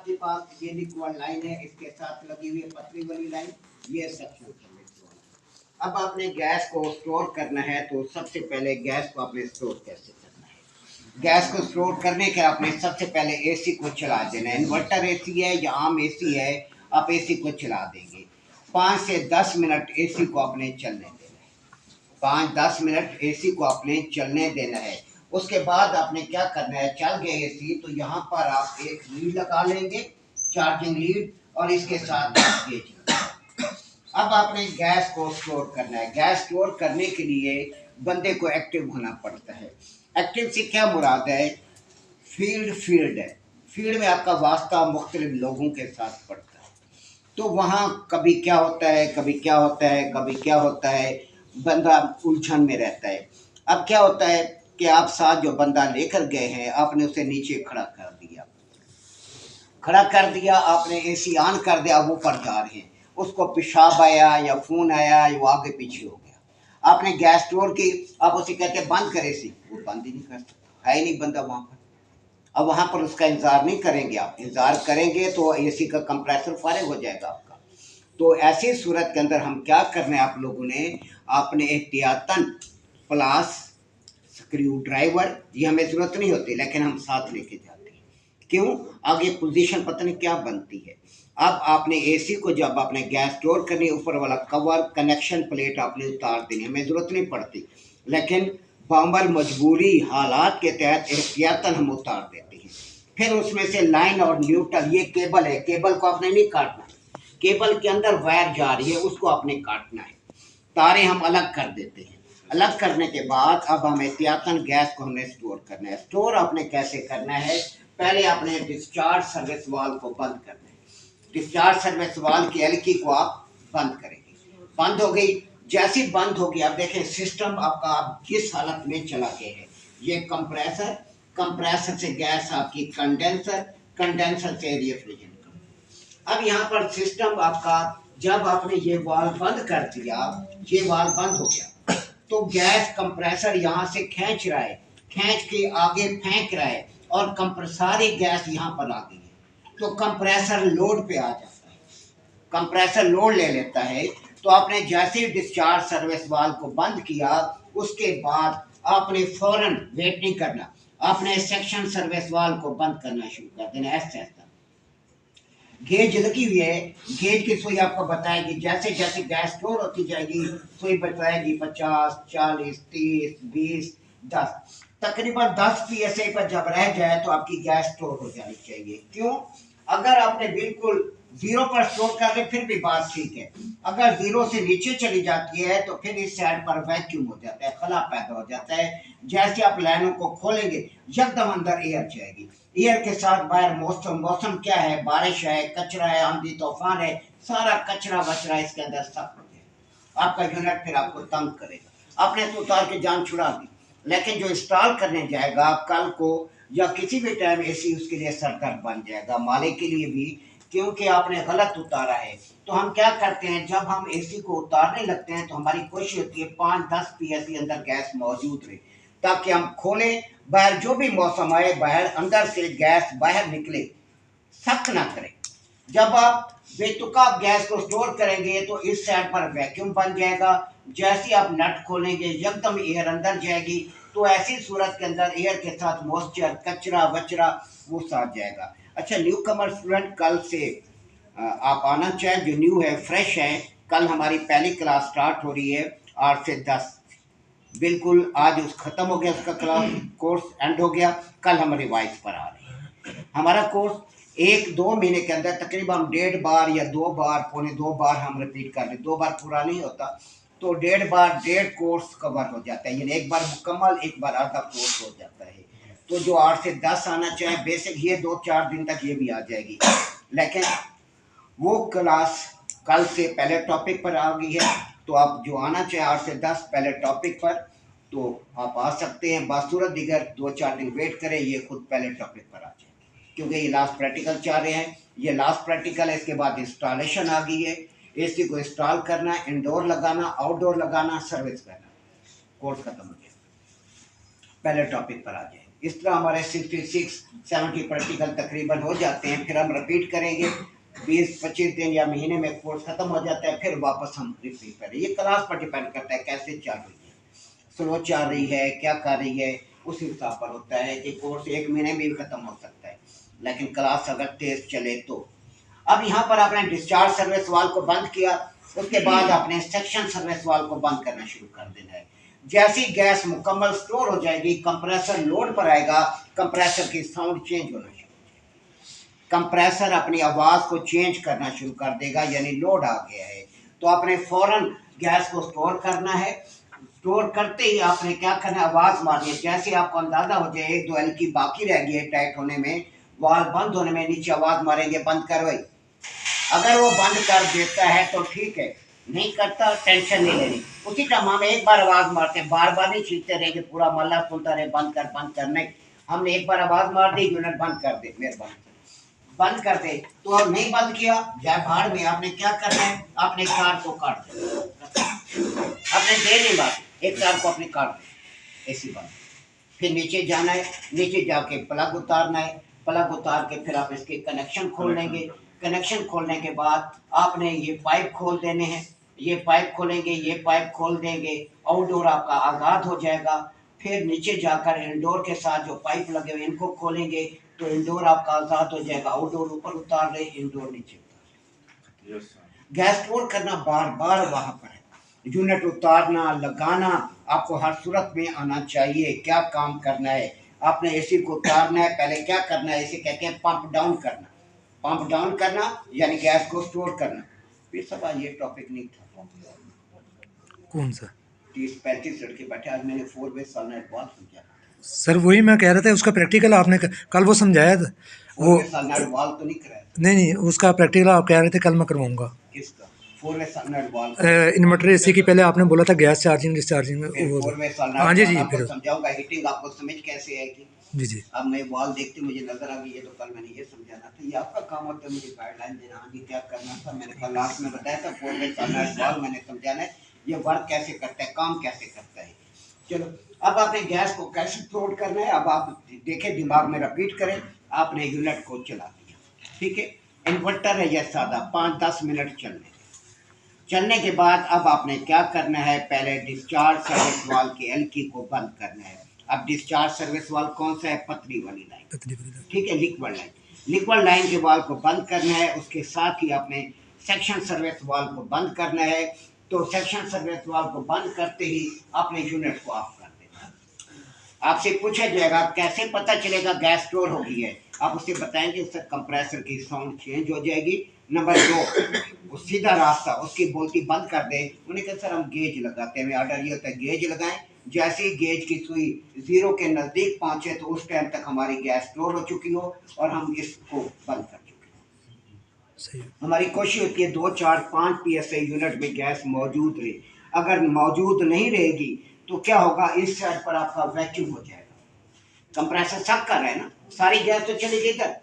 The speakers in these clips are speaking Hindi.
आपके पास ये लिक्विड लाइन है, इसके साथ लगी हुई है पतली वाली लाइन, ये सक्शन करने वाला। अब आपने गैस को स्टोर करना है, तो सबसे पहले गैस को आपने स्टोर कैसे करना है? गैस को स्टोर करने के आपने सबसे पहले एसी को चला देना है। इन्वर्टर एसी है या आम एसी है, आप एसी को चला देंगे। 5 से 10 मिनट एसी को आपने चलने देना है। 5-10 मिनट एसी को आपने चलने देना है। उसके बाद आपने क्या करना है, चल गया एसी तो यहाँ पर आप एक लीड लगा लेंगे, चार्जिंग लीड, और इसके साथ गेज। अब आपने गैस को स्टोर करना है। गैस स्टोर करने के लिए बंदे को एक्टिव होना पड़ता है। एक्टिव से क्या मुराद है? फील्ड है। फील्ड में आपका वास्ता मुख्तलिफ लोगों के साथ पड़ता है, तो वहाँ कभी क्या होता है, कभी क्या होता है, कभी क्या होता है, बंदा उलझन में रहता है। अब क्या होता है कि आप साथ जो बंदा लेकर गए हैं, आपने उसे नीचे खड़ा कर दिया, आपने एसी ऑन कर दिया, वो ऊपर जा रहे हैं, उसको पेशाब आया या खून आया या वो आगे पीछे हो गया, आपने गैस स्टोर की, आप उसे कहते बंद करे एसी, वो बंद ही नहीं कर सकता, है ही नहीं बंदा वहाँ पर। अब वहाँ पर उसका इंतज़ार नहीं करेंगे, आप इंतज़ार करेंगे तो एसी का कंप्रेसर फारिग हो जाएगा आपका। तो ऐसी सूरत के अंदर हम क्या करना है, आप लोगों ने आपने एहतियातन प्लास स्क्रू ड्राइवर, ये हमें ज़रूरत नहीं होती लेकिन हम साथ लेके जाते हैं, क्यों? आगे पोजीशन पता नहीं क्या बनती है। अब आपने एसी को जब आपने गैस स्टोर करनी, ऊपर वाला कवर कनेक्शन प्लेट आपने उतार देनी, हमें ज़रूरत नहीं पड़ती, लेकिन बामर मजबूरी हालात के तहत एहतियातन हम उतार देते हैं। फिर उसमें से लाइन और न्यूट्रल, ये केबल है, केबल को आपने नहीं काटना, केबल के अंदर वायर जा रही है, उसको आपने काटना है। तारे हम अलग कर देते हैं। अलग करने के बाद अब हम एहतियातन गैस को हमने स्टोर करना है। स्टोर आपने कैसे करना है? पहले आपने डिस्चार्ज सर्विस वाल्व को बंद करना है। डिस्चार्ज सर्विस वाल्व की एलकी को आप बंद करेंगे। बंद हो गई, जैसी बंद होगी, आप देखें सिस्टम आपका आप किस हालत में चला गए हैं। ये कंप्रेसर, कंप्रेसर से गैस आपकी कंडेंसर, कंडेंसर से रेफ्रिजरेटर। अब यहाँ पर सिस्टम आपका, जब आपने ये वाल्व बंद कर दिया, ये वाल्व बंद हो गया, तो गैस कंप्रेसर यहाँ से खींच रहा है, खींच के आगे फेंक रहा है, और सारी गैस यहाँ पर आ गई है, तो कंप्रेसर लोड पे आ जाता है, कंप्रेसर लोड ले लेता है। तो आपने जैसे ही डिस्चार्ज सर्विस वाल्व को बंद किया, उसके बाद आपने फौरन वेट नहीं करना, आपने सेक्शन सर्विस वाल्व को बंद करना शुरू कर देना। ऐसा गेज लगी हुई है, गेज की सुई आपको बताएगी, जैसे जैसे गैस स्टोर होती जाएगी सुई बताएगी 50, 40, 30, 20, 10, तकरीबन 10 PSI पर जब रह जाए तो आपकी गैस स्टोर हो जानी चाहिए। क्यों? अगर आपने बिल्कुल 0 पर स्टोर कर ले फिर भी बात ठीक है, अगर 0 से नीचे चली जाती है तो फिर इस साइड पर वैक्यूम हो जाता है, खला पैदा हो जाता है। जैसे आप लाइनों को खोलेंगे यकदम अंदर एयर जाएगी, एयर के साथ बाहर मौसम, मौसम क्या है, बारिश है, कचरा है, आंधी तूफान है, सारा कचरा वचरा इसके अंदर सब हो जाएगा। आपका यूनिट फिर आपको तंग करेगा। आपने तो उतार के जान छुड़ा दी, लेकिन जो इंस्टॉल करने जाएगा कल को या किसी भी टाइम एसी, उसके लिए सरदर्द बन जाएगा, मालिक के लिए भी, क्योंकि आपने गलत उतारा है। तो हम क्या करते हैं, जब हम एसी को उतारने लगते हैं तो हमारी कोशिश होती है 5-10 PSI अंदर गैस मौजूद रहे, ताकि हम खोलें, बाहर जो भी मौसम आए, बाहर अंदर से गैस बाहर निकले, सख्त ना करें। जब आप बेतुका गैस को स्टोर करेंगे तो इस साइड पर वैक्यूम बन जाएगा, जैसे आप नट खोलेंगे एकदम एयर अंदर जाएगी, तो ऐसी सूरत के अंदर एयर के साथ मॉइस्चर, कचरा वचरा वो साथ जाएगा। अच्छा, न्यू कमर स्टूडेंट, कल से आप आना चाहें, जो न्यू है, फ्रेश है, कल हमारी पहली क्लास स्टार्ट हो रही है 8 से 10, बिल्कुल आज उस खत्म हो गया, उसका क्लास कोर्स एंड हो गया, कल हम रिवाइज पर आ रहे हैं। हमारा कोर्स 1-2 महीने के अंदर तकरीबन 1.5 बार या 2 बार, पौने 2 बार हम रिपीट कर रहे, 2 बार पूरा नहीं होता, तो 1.5 बार 1.5 कोर्स कवर हो जाता है, यानी एक बार मुकम्मल, एक बार आधा कोर्स हो जाता है। तो जो 8 से 10 आना चाहे बेसिक, ये 2-4 दिन तक ये भी आ जाएगी, लेकिन वो क्लास कल से पहले टॉपिक पर आ गई है, तो आप जो आना चाहें 8 से 10 पहले टॉपिक पर, तो आप आ सकते हैं। बासूरत दिगर 2-4 दिन वेट करें, ये खुद पहले टॉपिक पर आ जाए, क्योंकि ये लास्ट प्रैक्टिकल चाह रहे हैं, ये लास्ट प्रैक्टिकल है, इसके बाद इंस्टॉलेशन आ गई है, एसी को इंस्टॉल करना, इंडोर लगाना, आउटडोर लगाना, सर्विस करना, कोर्स खत्म हो गया, पहले टॉपिक पर आ जाए। इस तरह हमारे 66-70 प्रैक्टिकल तकरीबन हो जाते हैं। फिर हम रिपीट करेंगे, 20-25 दिन या महीने में कोर्स ख़त्म हो जाता है, फिर वापस हम रिपीट करें। ये क्लास पर डिपेंड करता है कैसे चल रही है, स्लो चल रही है, क्या कर रही है, उस हिसाब पर होता है कि कोर्स 1 महीने में भी ख़त्म हो सकता है, लेकिन क्लास अगर तेज़ चले तो। अब यहाँ पर आपने डिस्चार्ज सर्विस वाल्व को बंद किया, उसके बाद आपने सेक्शन सर्विस वाल्व को बंद करना शुरू कर देना है। जैसी गैस मुकम्मल स्टोर हो जाएगी, कंप्रेसर लोड पर आएगा, कंप्रेसर की साउंड चेंज होना शुरू, कंप्रेसर अपनी आवाज़ को चेंज करना शुरू कर देगा, यानी लोड आ गया है। तो आपने फौरन गैस को स्टोर करना है। स्टोर करते ही आपने क्या करना है, आवाज़ मारनी है। जैसे आपको अंदाज़ा हो जाए 1-2 एल की बाकी रह गई है टाइट होने में, वाल्व बंद होने में, नीचे आवाज़ मारेंगे बंद कर भाई। अगर वो बंद कर देता है तो ठीक है, नहीं करता टेंशन नहीं लेनी। उसी टाइम हम एक बार आवाज़ मारते हैं, बार बार नहीं छीनते रहेंगे, पूरा मोहल्ला सुनता रहे बंद कर नहीं। हमने एक बार आवाज़ मार दी, यूनिट बंद कर दे, मेहरबानी बंद कर दे। तो अब नहीं बंद किया, जाए भाड़ में, आपने क्या करना है, आपने कार को काट देना, आपने देर नहीं बात, एक तार को अपने काट दे, ऐसी बात। फिर नीचे जाना है, नीचे जाके प्लग उतारना है, प्लग उतार के फिर आप इसके कनेक्शन खोल लेंगे। कनेक्शन खोलने के बाद आपने ये पाइप खोल देने हैं, ये पाइप खोलेंगे, ये पाइप खोल देंगे, आउटडोर आपका आज़ाद हो जाएगा। फिर नीचे जाकर इंडोर के साथ जो पाइप लगे हुए इनको खोलेंगे, तो इंडोर आपका आज़ाद हो जाएगा। आउटडोर ऊपर उतार रहे, इंडोर नीचे उतार। गैस स्टोर करना बार बार वहाँ पर है, यूनिट उतारना लगाना आपको हर सूरत में आना चाहिए। क्या काम करना है, आपने एसी को उतारना है, पहले क्या करना है, इसे कहते हैं पंप डाउन करना। पंप डाउन करना यानी गैस को स्टोर करना। ये सब आज ये टॉपिक नहीं था। कौन सा? 30-35 लड़के बैठे, आज मैंने 4 वे सॉलिनॉइड वाल्व समझा। सर वही मैं कह रहा था, उसका प्रैक्टिकल आपने कल वो समझाया था। 4 वे सॉलिनॉइड वाल्व तो नहीं कराया? नहीं, उसका प्रैक्टिकल आप कह रहे थे कल मैं करवाऊंगा। किसका 4 वे सॉलिनॉइड वाल्व? इन्वर्टर एसी की पहले आपने बोला था गैस चार्जिंग डिस्चार्जिंग। फिर 4 वे हाँ सॉलिनॉइड जी वाल्व जी, आपको फिर समझाऊंगा, हीटिंग आपको समझ कैसे आएगी। जी जी। अब मैं वाल देखते मुझे नजर आ गई, ये तो कल मैंने ये समझाना था, ये आपका काम होता है मुझे गाइडलाइन देना, हाँ जी क्या करना था। मैंने कल लास्ट में बताया था 4 वे सॉलिनॉइड वाल्व मैंने समझाना है, ये वर्क कैसे करता है, काम कैसे करता है। चलो, अब आपने गैस को कैसे फ्लोट करना है, अब आप देखें, दिमाग में रिपीट करें। आपने यूनिट को चला दिया, ठीक है, इन्वर्टर है यह सादा, 5-10 मिनट चलने के बाद अब आपने क्या करना है, पहले डिस्चार्ज सर्विस वाल्व के एलकी को बंद करना है। अब डिस्चार्ज सर्विस वाल्व कौन सा है, पतली वाली लाइन, ठीक है, लिक्विड लाइन। लिक्विड लाइन के वाल्व को बंद करना है, उसके साथ ही आपने सेक्शन सर्विस वाल्व को बंद करना है। तो सेक्शन सर्विस वाल्व को बंद करते ही आपने यूनिट को ऑफ कर देना। आपसे पूछा जाएगा कैसे पता चलेगा गैस स्टोर हो गई है, आप उससे बताएंगे, उससे कंप्रेसर की साउंड चेंज हो जाएगी। नंबर 2, वो सीधा रास्ता, उसकी बोलती बंद कर दें। उन्हें कहा सर हम गेज लगाते हैं, ऑर्डर ये होता है गेज लगाएं। जैसे ही गेज की सुई 0 के नज़दीक पहुंचे तो उस टाइम तक हमारी गैस स्टोर हो चुकी हो और हम इसको बंद कर चुके हो। हमारी कोशिश होती है 2-4-5 PSI यूनिट में गैस मौजूद रहे। अगर मौजूद नहीं रहेगी तो क्या होगा, इस साइड पर आपका वैक्यूम हो जाएगा, कंप्रेसर सब कर रहा है ना, सारी गैस तो चली गई इधर,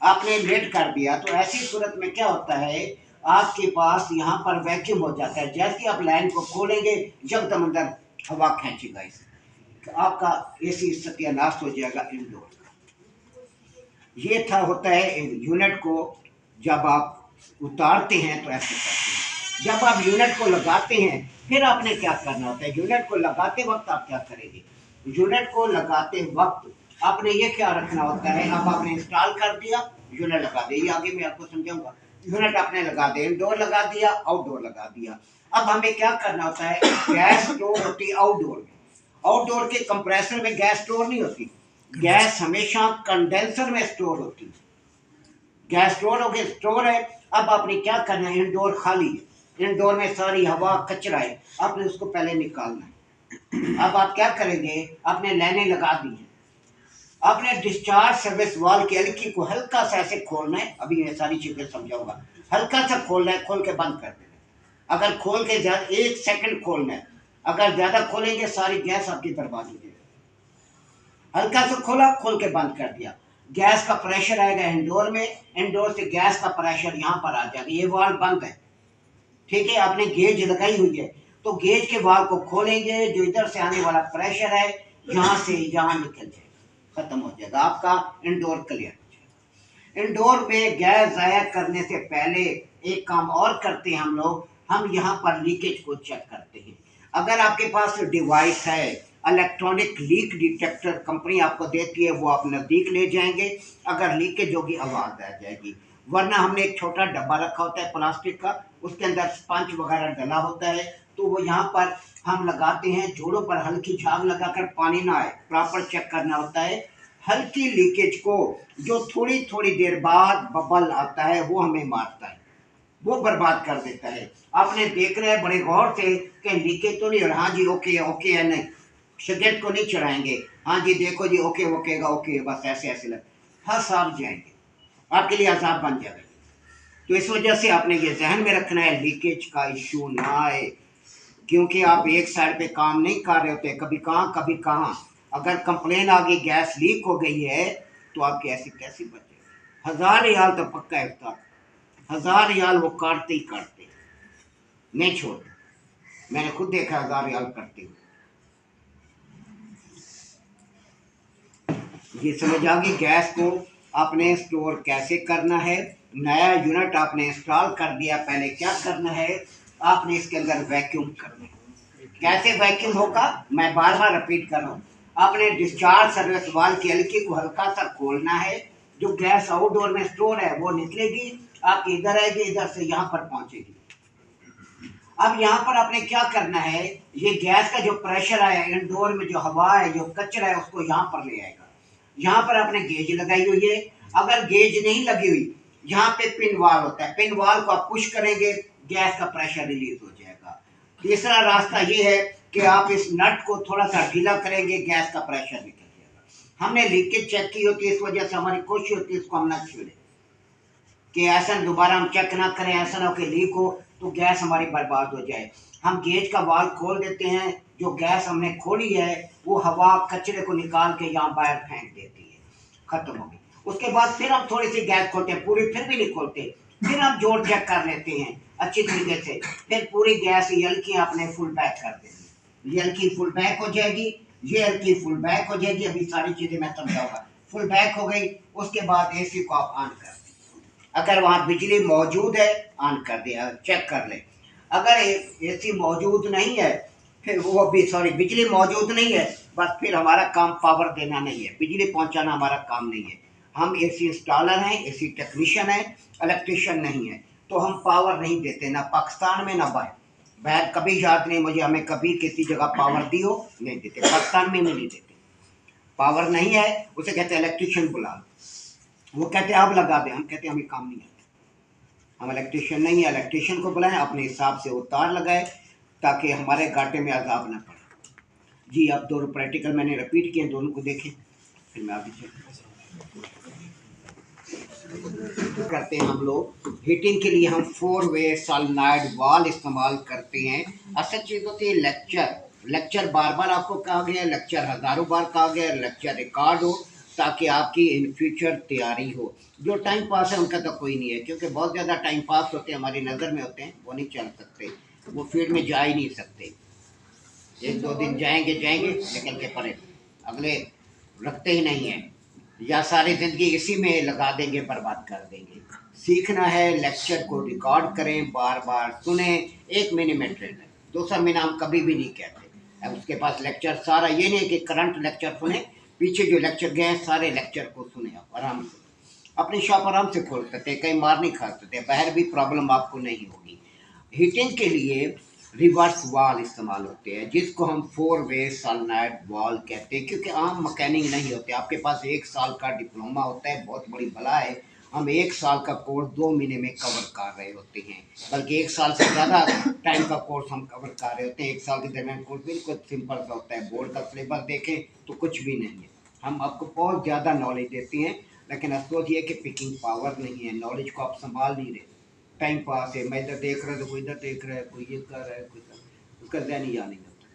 आपने लेट कर दिया। तो ऐसी सूरत में क्या होता है, आपके पास यहाँ पर वैक्यूम हो जाता है। जैसे आप लाइन को खोलेंगे, जब तक अंदर हवा खींचेगा इसे, तो आपका एसी सत्यानाश हो जाएगा इंडोर का। ये था होता है यूनिट को जब आप उतारते हैं तो ऐसे करते हैं। जब आप यूनिट को लगाते हैं फिर आपने क्या करना होता है, यूनिट को लगाते वक्त आप क्या करेंगे, यूनिट को लगाते वक्त आपने ये क्या रखना होता है। अब आपने इंस्टॉल कर दिया, यूनिट लगा दे, ये आगे मैं आपको समझाऊंगा। यूनिट आपने लगा दे, इंडोर लगा दिया, आउटडोर लगा दिया। अब हमें क्या करना होता है, गैस स्टोर होती है आउटडोर में, आउटडोर के कंप्रेसर में गैस स्टोर नहीं होती, गैस हमेशा कंडेंसर में स्टोर होती है। गैस स्टोर हो गया, स्टोर है। अब आपने क्या करना है, इंडोर खाली है, इंडोर में सारी हवा कचरा है, आपने उसको पहले निकालना है। अब आप क्या करेंगे, आपने लाइनें लगा दी हैं, आपने डिस्चार्ज सर्विस वाल्व के एलकी को हल्का सा ऐसे खोलना है, अभी ये सारी चीजें समझाऊंगा। हल्का सा खोलना है, खोल के बंद कर देना। अगर खोल के 1 सेकंड खोलना है, अगर ज्यादा खोलेंगे सारी गैस आपकी बर्बाद हो जाएगी। हल्का सा खोला, खोल के बंद कर दिया, गैस का प्रेशर आएगा इंडोर में, इंडोर से गैस का प्रेशर यहाँ पर आ जाएगा, ये वाल्व बंद है, ठीक है। आपने गेज लगाई हुई है, तो गेज के वाल्व को खोलेंगे, जो इधर से आने वाला प्रेशर है यहाँ से यहाँ निकल जाएगा, खत्म हो जाएगा, आपका इंडोर क्लियर हो जाएगा। इंडोर में गैस ज़ाया करने से पहले एक काम और करते हैं हम लोग, हम यहाँ पर लीकेज को चेक करते हैं। अगर आपके पास डिवाइस है, इलेक्ट्रॉनिक लीक डिटेक्टर कंपनी आपको देती है, वो आप नज़दीक ले जाएंगे, अगर लीकेज होगी आवाज़ आ जाएगी। वरना हमने एक छोटा डब्बा रखा होता है प्लास्टिक का, उसके अंदर स्पंज वगैरह डला होता है, तो वो यहाँ पर हम लगाते हैं, जोड़ों पर हल्की झाग लगाकर पानी ना आए, प्रॉपर चेक करना होता है। हल्की लीकेज को जो थोड़ी थोड़ी देर बाद बबल आता है वो हमें मारता है, वो बर्बाद कर देता है। आपने देख रहे हैं बड़े गौर से कि लीकेज तो नहीं हो रहा, हाँ जी ओके ओके है, नहीं सिगरेट को नहीं चढ़ाएंगे, हाँ जी देखो जी ओके ओकेगा ओके, बस ऐसे ऐसे लग फंस आप जाएंगे, आपके लिए अजाब बन जाएगा। तो इस वजह से आपने ये जहन में रखना है लीकेज का इश्यू ना आए, क्योंकि आप एक साइड पे काम नहीं कर रहे होते, कभी कहाँ कभी कहाँ। अगर कंप्लेन आ गई गैस लीक हो गई है तो आपकी ऐसी कैसी बचे, 1000 रियाल तो पक्का है उस्ताद, 1000 रियाल वो काटते ही काटते नहीं छोड़ते, मैंने खुद देखा 1000 रियाल करते हुए। ये समझ आ गई गैस को आपने स्टोर कैसे करना है। नया यूनिट आपने इंस्टॉल कर दिया, पहले क्या करना है, आपने इसके अंदर वैक्यूम करना है। कैसे वैक्यूम होगा, मैं बार बार रिपीट कर रहा हूँ। आपने डिस्चार्ज सर्विस वाल्व की हल्की को हल्का सा खोलना है, जो गैस आउटडोर में स्टोर है वो निकलेगी, आपकी इधर आएगी, इधर से यहाँ पर पहुंचेगी। अब यहाँ पर आपने क्या करना है, ये गैस का जो प्रेशर आया इंडोर में, जो हवा है जो कचरा है उसको यहाँ पर ले आएगा। यहाँ पर आपने गेज लगाई हुई है, अगर गेज नहीं लगी हुई, यहाँ पे पिन वाल होता है, पिन वाल को आप पुश करेंगे, गैस का प्रेशर रिलीज हो जाएगा। तीसरा रास्ता ये है कि आप इस नट को थोड़ा सा ढीला करेंगे, गैस का प्रेशर निकल जाएगा। हमने लीकेज चेक की होती है, इस वजह से हमारी कोशिश होती है इसको हम न छेड़े, कि ऐसा दोबारा हम चेक ना करें, ऐसा ना हो कि लीक हो तो गैस हमारी बर्बाद हो जाए। हम गेज का वाल्व खोल देते हैं, जो गैस हमने खोली है वो हवा कचरे को निकाल के यहाँ बाहर फेंक देती है, खत्म हो गई। उसके बाद फिर हम थोड़ी सी गैस खोलते हैं, पूरी फिर भी नहीं खोलते, फिर हम जोड़ चेक कर लेते हैं अच्छी तरीके से, फिर पूरी गैस ये हल्की आपने फुल बैक कर देनी, ये हल्की फुल बैक हो जाएगी, ये हल्की फुल बैक हो जाएगी। अभी सारी चीजें मैं समझाऊंगा। फुल बैक हो गई, उसके बाद एसी को आप ऑन कर, अगर वहाँ बिजली मौजूद है ऑन कर दिया, चेक कर ले। अगर एसी मौजूद नहीं है, फिर वो भी सॉरी बिजली मौजूद नहीं है, बस फिर हमारा काम पावर देना नहीं है, बिजली पहुंचाना हमारा काम नहीं है। हम एसी इंस्टॉलर हैं, एसी टेक्नीशियन हैं, इलेक्ट्रिशियन नहीं है, तो हम पावर नहीं देते, ना पाकिस्तान में ना बाहर। बाहर कभी याद नहीं मुझे हमें कभी किसी जगह पावर दी हो, नहीं देते, पाकिस्तान में नहीं देते। पावर नहीं है, उसे कहते हैं इलेक्ट्रिशियन बुला लो, वो कहते हैं आप लगा दें, हम कहते हैं हमें काम नहीं आता, हम इलेक्ट्रिशियन नहीं है, इलेक्ट्रिशियन को बुलाएं, अपने हिसाब से वो तार लगाए, ताकि हमारे घाटे में अजाब ना पड़े। जी अब दोनों प्रैक्टिकल मैंने रिपीट किए, दोनों को देखें, फिर मैं आगे करते हैं। हम लोग हीटिंग के लिए हम 4 वे सॉलिनॉइड वाल इस्तेमाल करते हैं। असल चीज़ होती है लेक्चर बार बार आपको कहा गया, लेक्चर हज़ारों बार कहा गया, लेक्चर रिकॉर्ड हो ताकि आपकी इन फ्यूचर तैयारी हो। जो टाइम पास है उनका तो कोई नहीं है, क्योंकि बहुत ज़्यादा टाइम पास होते हैं हमारी नज़र में होते हैं, वो नहीं चल सकते, वो फील्ड में जा ही नहीं सकते। 1-2 दिन जाएंगे निकल के परे, अगले रखते ही नहीं हैं, या सारी ज़िंदगी इसी में लगा देंगे, बर्बाद कर देंगे। सीखना है, लेक्चर को रिकॉर्ड करें, बार बार सुने, 1 महीने में ट्रेन है, दूसरा महीना हम कभी भी नहीं कहते। अब उसके पास लेक्चर सारा, ये नहीं कि करंट लेक्चर सुने, पीछे जो लेक्चर गए हैं सारे लेक्चर को सुने आप आराम से, अपनी शॉप आराम से खोल सकते, कहीं मार नहीं खा सकते, बाहर भी प्रॉब्लम आपको नहीं होगी। हीटिंग के लिए रिवर्स वाल इस्तेमाल होते हैं, जिसको हम 4 वे सॉलिनॉइड वाल कहते हैं, क्योंकि आम मैकेनिक नहीं होते। आपके पास 1 साल का डिप्लोमा होता है, बहुत बड़ी बला है, हम 1 साल का कोर्स 2 महीने में कवर कर रहे होते हैं, बल्कि 1 साल से ज़्यादा टाइम का कोर्स हम कवर कर रहे होते हैं। 1 साल के दरमियान कोर्स बिल्कुल सिंपल सा होता है, बोर्ड का सिलेबस देखें तो कुछ भी नहीं है, हम आपको बहुत ज़्यादा नॉलेज देते हैं, लेकिन अफसोस ये कि पिकिंग पावर नहीं है, नॉलेज को आप संभाल नहीं रहे, टाइम पास है, मैं इधर देख रहा है तो कोई इधर देख रहा है, कोई ये कर रहा है, कोई उसका ज़हन ही नहीं होता,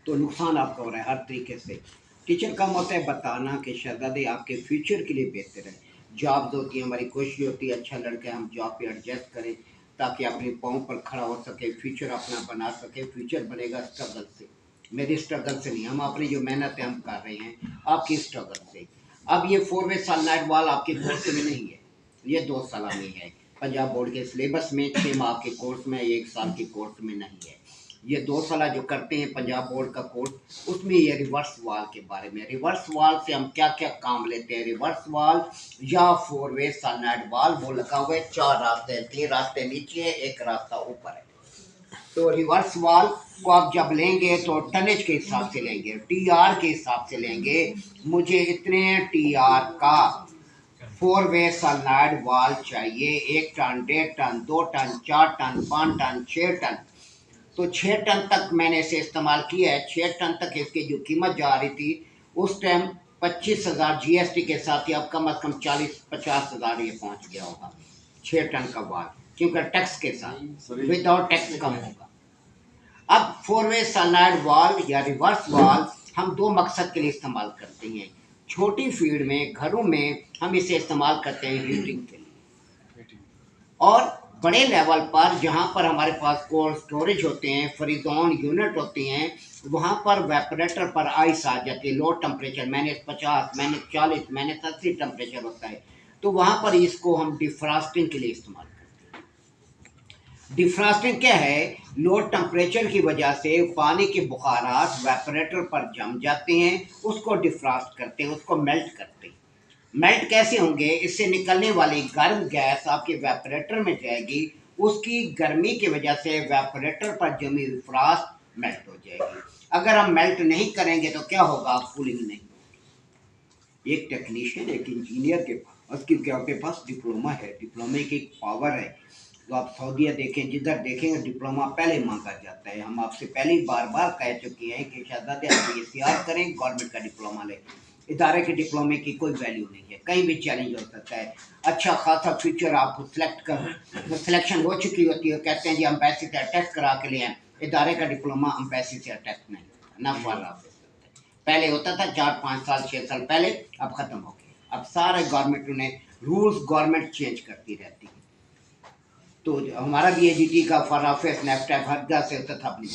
तो नुकसान आपका हो रहा है हर तरीके से। टीचर का होता है बताना कि शहजादे आपके फ्यूचर के लिए बेहतर है, जॉब्स होती है, हमारी कोशिश होती है अच्छा लड़का हम जॉब पे एडजस्ट करें ताकि अपने पाँव पर खड़ा हो सके, फ्यूचर अपना बना सके, फ्यूचर बनेगा स्ट्रगल से, मेरी स्ट्रगल से नहीं, हम अपनी जो मेहनत है हम कर रहे हैं आपकी स्ट्रगल से। अब ये 4 वे सनलाइट वाल आपके कोर्स में नहीं है, ये 2 सालाना है। पंजाब बोर्ड के सिलेबस में 6 माह के कोर्स में, 1 साल के कोर्स में नहीं है। ये 2 साल जो करते हैं पंजाब बोर्ड का कोर्स, उसमें ये रिवर्स वाल के बारे में, रिवर्स वाल से हम क्या क्या काम लेते हैं। रिवर्स वाल या 4 वे सनलाइट वाल वो लगा हुआ है, 4 रास्ते हैं, 3 रास्ते नीचे है, 1 रास्ता ऊपर है। तो रिवर्स वाल को आप जब लेंगे तो टनेज के हिसाब से लेंगे, टीआर के हिसाब से लेंगे। मुझे इतने टीआर का 4 वे सनलाइट वाल चाहिए, 1 ton, 1.5 ton, 2 ton, 4 ton, 5 ton, 6 ton. तो 6 टन तक मैंने इसे इस्तेमाल किया है। 6 टन तक इसकी जो कीमत जा रही थी उस टाइम 25,000 जीएसटी के साथ ही, अब कम अज कम 40-50,000 ये पहुंच गया होगा 6 टन का वाल, क्योंकि टैक्स के साथ, विदाउट टैक्स कम होगा। अब 4 वे सनलाइट वाल या रिवर्स वाल हम 2 मकसद के लिए इस्तेमाल करते हैं। छोटी फील्ड में, घरों में हम इसे इस्तेमाल करते हैं हीटिंग के लिए, और बड़े लेवल पर जहाँ पर हमारे पास कोल्ड स्टोरेज होते हैं, फ्रीजोन यूनिट होते हैं, वहाँ पर वेपरेटर पर आइस आ जाती है, लो टेम्परेचर -50, -40, -80 टेम्परेचर होता है। तो वहाँ पर इसको हम डिफ्रॉस्टिंग के लिए इस्तेमाल करते हैं। डिफ्रॉस्टिंग क्या है? लो टेम्परेचर की वजह से पानी के बुखारात वेपरेटर पर जम जाते हैं, उसको डिफ्रॉस्ट करते हैं, उसको मेल्ट करते हैं। मेल्ट कैसे होंगे? इससे निकलने वाली गर्म गैस आपके वेपरेटर में जाएगी, उसकी गर्मी की वजह से वेपरेटर पर जमी हुई फ्रॉस्ट मेल्ट हो जाएगी। अगर हम मेल्ट नहीं करेंगे तो क्या होगा? कूलिंग नहीं होगी। एक टेक्नीशियन, एक इंजीनियर के पास, क्योंकि आपके पास डिप्लोमा है, डिप्लोमे की पावर है। तो आप सऊदीया देखें, जिधर देखेंगे डिप्लोमा पहले मांगा जाता है। हम आपसे पहले ही बार बार कह चुके हैं कि शहजादे आप एसीआर करें, गवर्नमेंट का डिप्लोमा लें। इदारे के डिप्लोमे की कोई वैल्यू नहीं है, कहीं भी चैलेंज हो सकता है। अच्छा खासा फ्यूचर आपको सिलेक्शन हो चुकी होती है, कहते हैं जी एम्बेसी से अटेस्ट करा के लिए, इदारे का डिप्लोमा एम्बेसी से अटेस्ट नहीं होता, ना फॉर ऑफिस होता है। पहले होता था 4-5 साल 6 साल पहले, अब ख़त्म हो गया। अब सारे गवर्नमेंट ने रूल्स, गवर्नमेंट चेंज करती रहती है। तो हमारा भी एजीटी का फॉर ऑफिस नेफ्टैप हर जगह से होता था अपनी।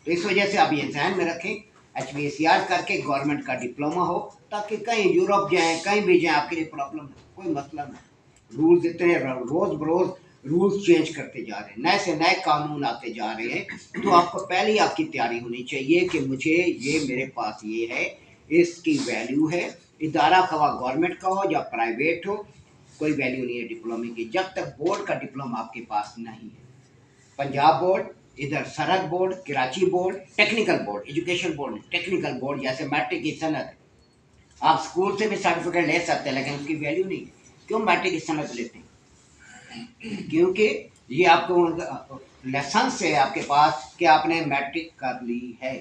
तो इस वजह से आप ये ध्यान में रखें, HVACR करके गवर्नमेंट का डिप्लोमा हो, ताकि कहीं यूरोप जाएं, कहीं भी जाएं, आपके लिए प्रॉब्लम है, कोई मसला नहीं। रूल्स इतने रोज़ बरोज़ रूल्स चेंज करते जा रहे हैं, नए से नए कानून आते जा रहे हैं। तो आपको पहले ही आपकी तैयारी होनी चाहिए कि मुझे ये, मेरे पास ये है, इसकी वैल्यू है। इदारा खवा गवर्नमेंट का हो या प्राइवेट हो, कोई वैल्यू नहीं है डिप्लोमे की, जब तक बोर्ड का डिप्लोमा आपके पास नहीं है। पंजाब बोर्ड, इधर सरहद board, Karachi board, technical board, education board, technical board, जैसे मैट्रिक की सनद है, आप स्कूल से भी सर्टिफिकेट ले सकते हैं, लेकिन उसकी वैल्यू नहीं है। क्यों मैट्रिक की सनद लेते हैं? क्योंकि ये आपको लाइसेंस है आपके पास कि आपने मैट्रिक कर ली है।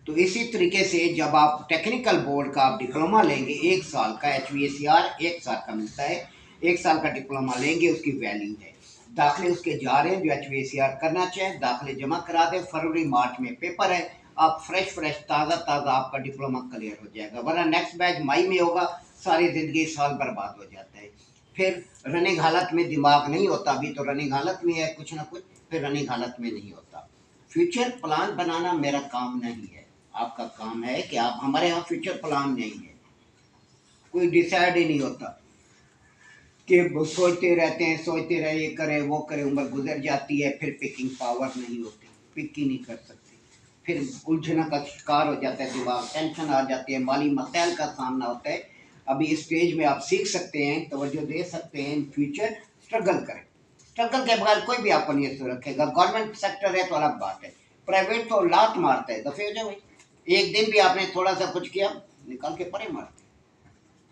तो इसी तरीके से जब आप टेक्निकल बोर्ड का आप डिप्लोमा लेंगे, 1 साल का, HVACR 1 साल का मिलता है, 1 साल का डिप्लोमा लेंगे, उसकी वैल्यू है। दाखिले उसके जा रहे हैं जो HVACR करना चाहें, दाखिले जमा करा दें। फरवरी मार्च में पेपर है, आप फ्रेश ताज़ा आपका डिप्लोमा क्लियर हो जाएगा। वरना नेक्स्ट बैच मई में होगा, सारी ज़िंदगी साल बर्बाद हो जाता है। फिर रनिंग हालत में दिमाग नहीं होता, अभी तो रनिंग हालत में है कुछ ना कुछ, फिर रनिंग हालत में नहीं होता। फ्यूचर प्लान बनाना मेरा काम नहीं है, आपका काम है कि आप, हमारे यहाँ फ्यूचर प्लान नहीं है, कोई डिसाइड ही नहीं होता कि सोचते रहते हैं, सोचते रहे, ये करें वो करें, उम्र गुजर जाती है, फिर पिकिंग पावर नहीं होती, पिक ही नहीं कर सकते, फिर उलझन का शिकार हो जाता है दिमाग, टेंशन आ जाती है, माली मसाइल का सामना होता है। अभी इस स्टेज में आप सीख सकते हैं, तवज्जो दे सकते हैं, फ्यूचर स्ट्रगल करें। स्ट्रगल के बगैर कोई भी आपको नहीं रखेगा। गवर्नमेंट सेक्टर है तो अलग बात है, प्राइवेट तो लात मारता है, दफे हो जाओ भाई। एक दिन भी आपने थोड़ा सा कुछ किया, निकाल के परे मारते,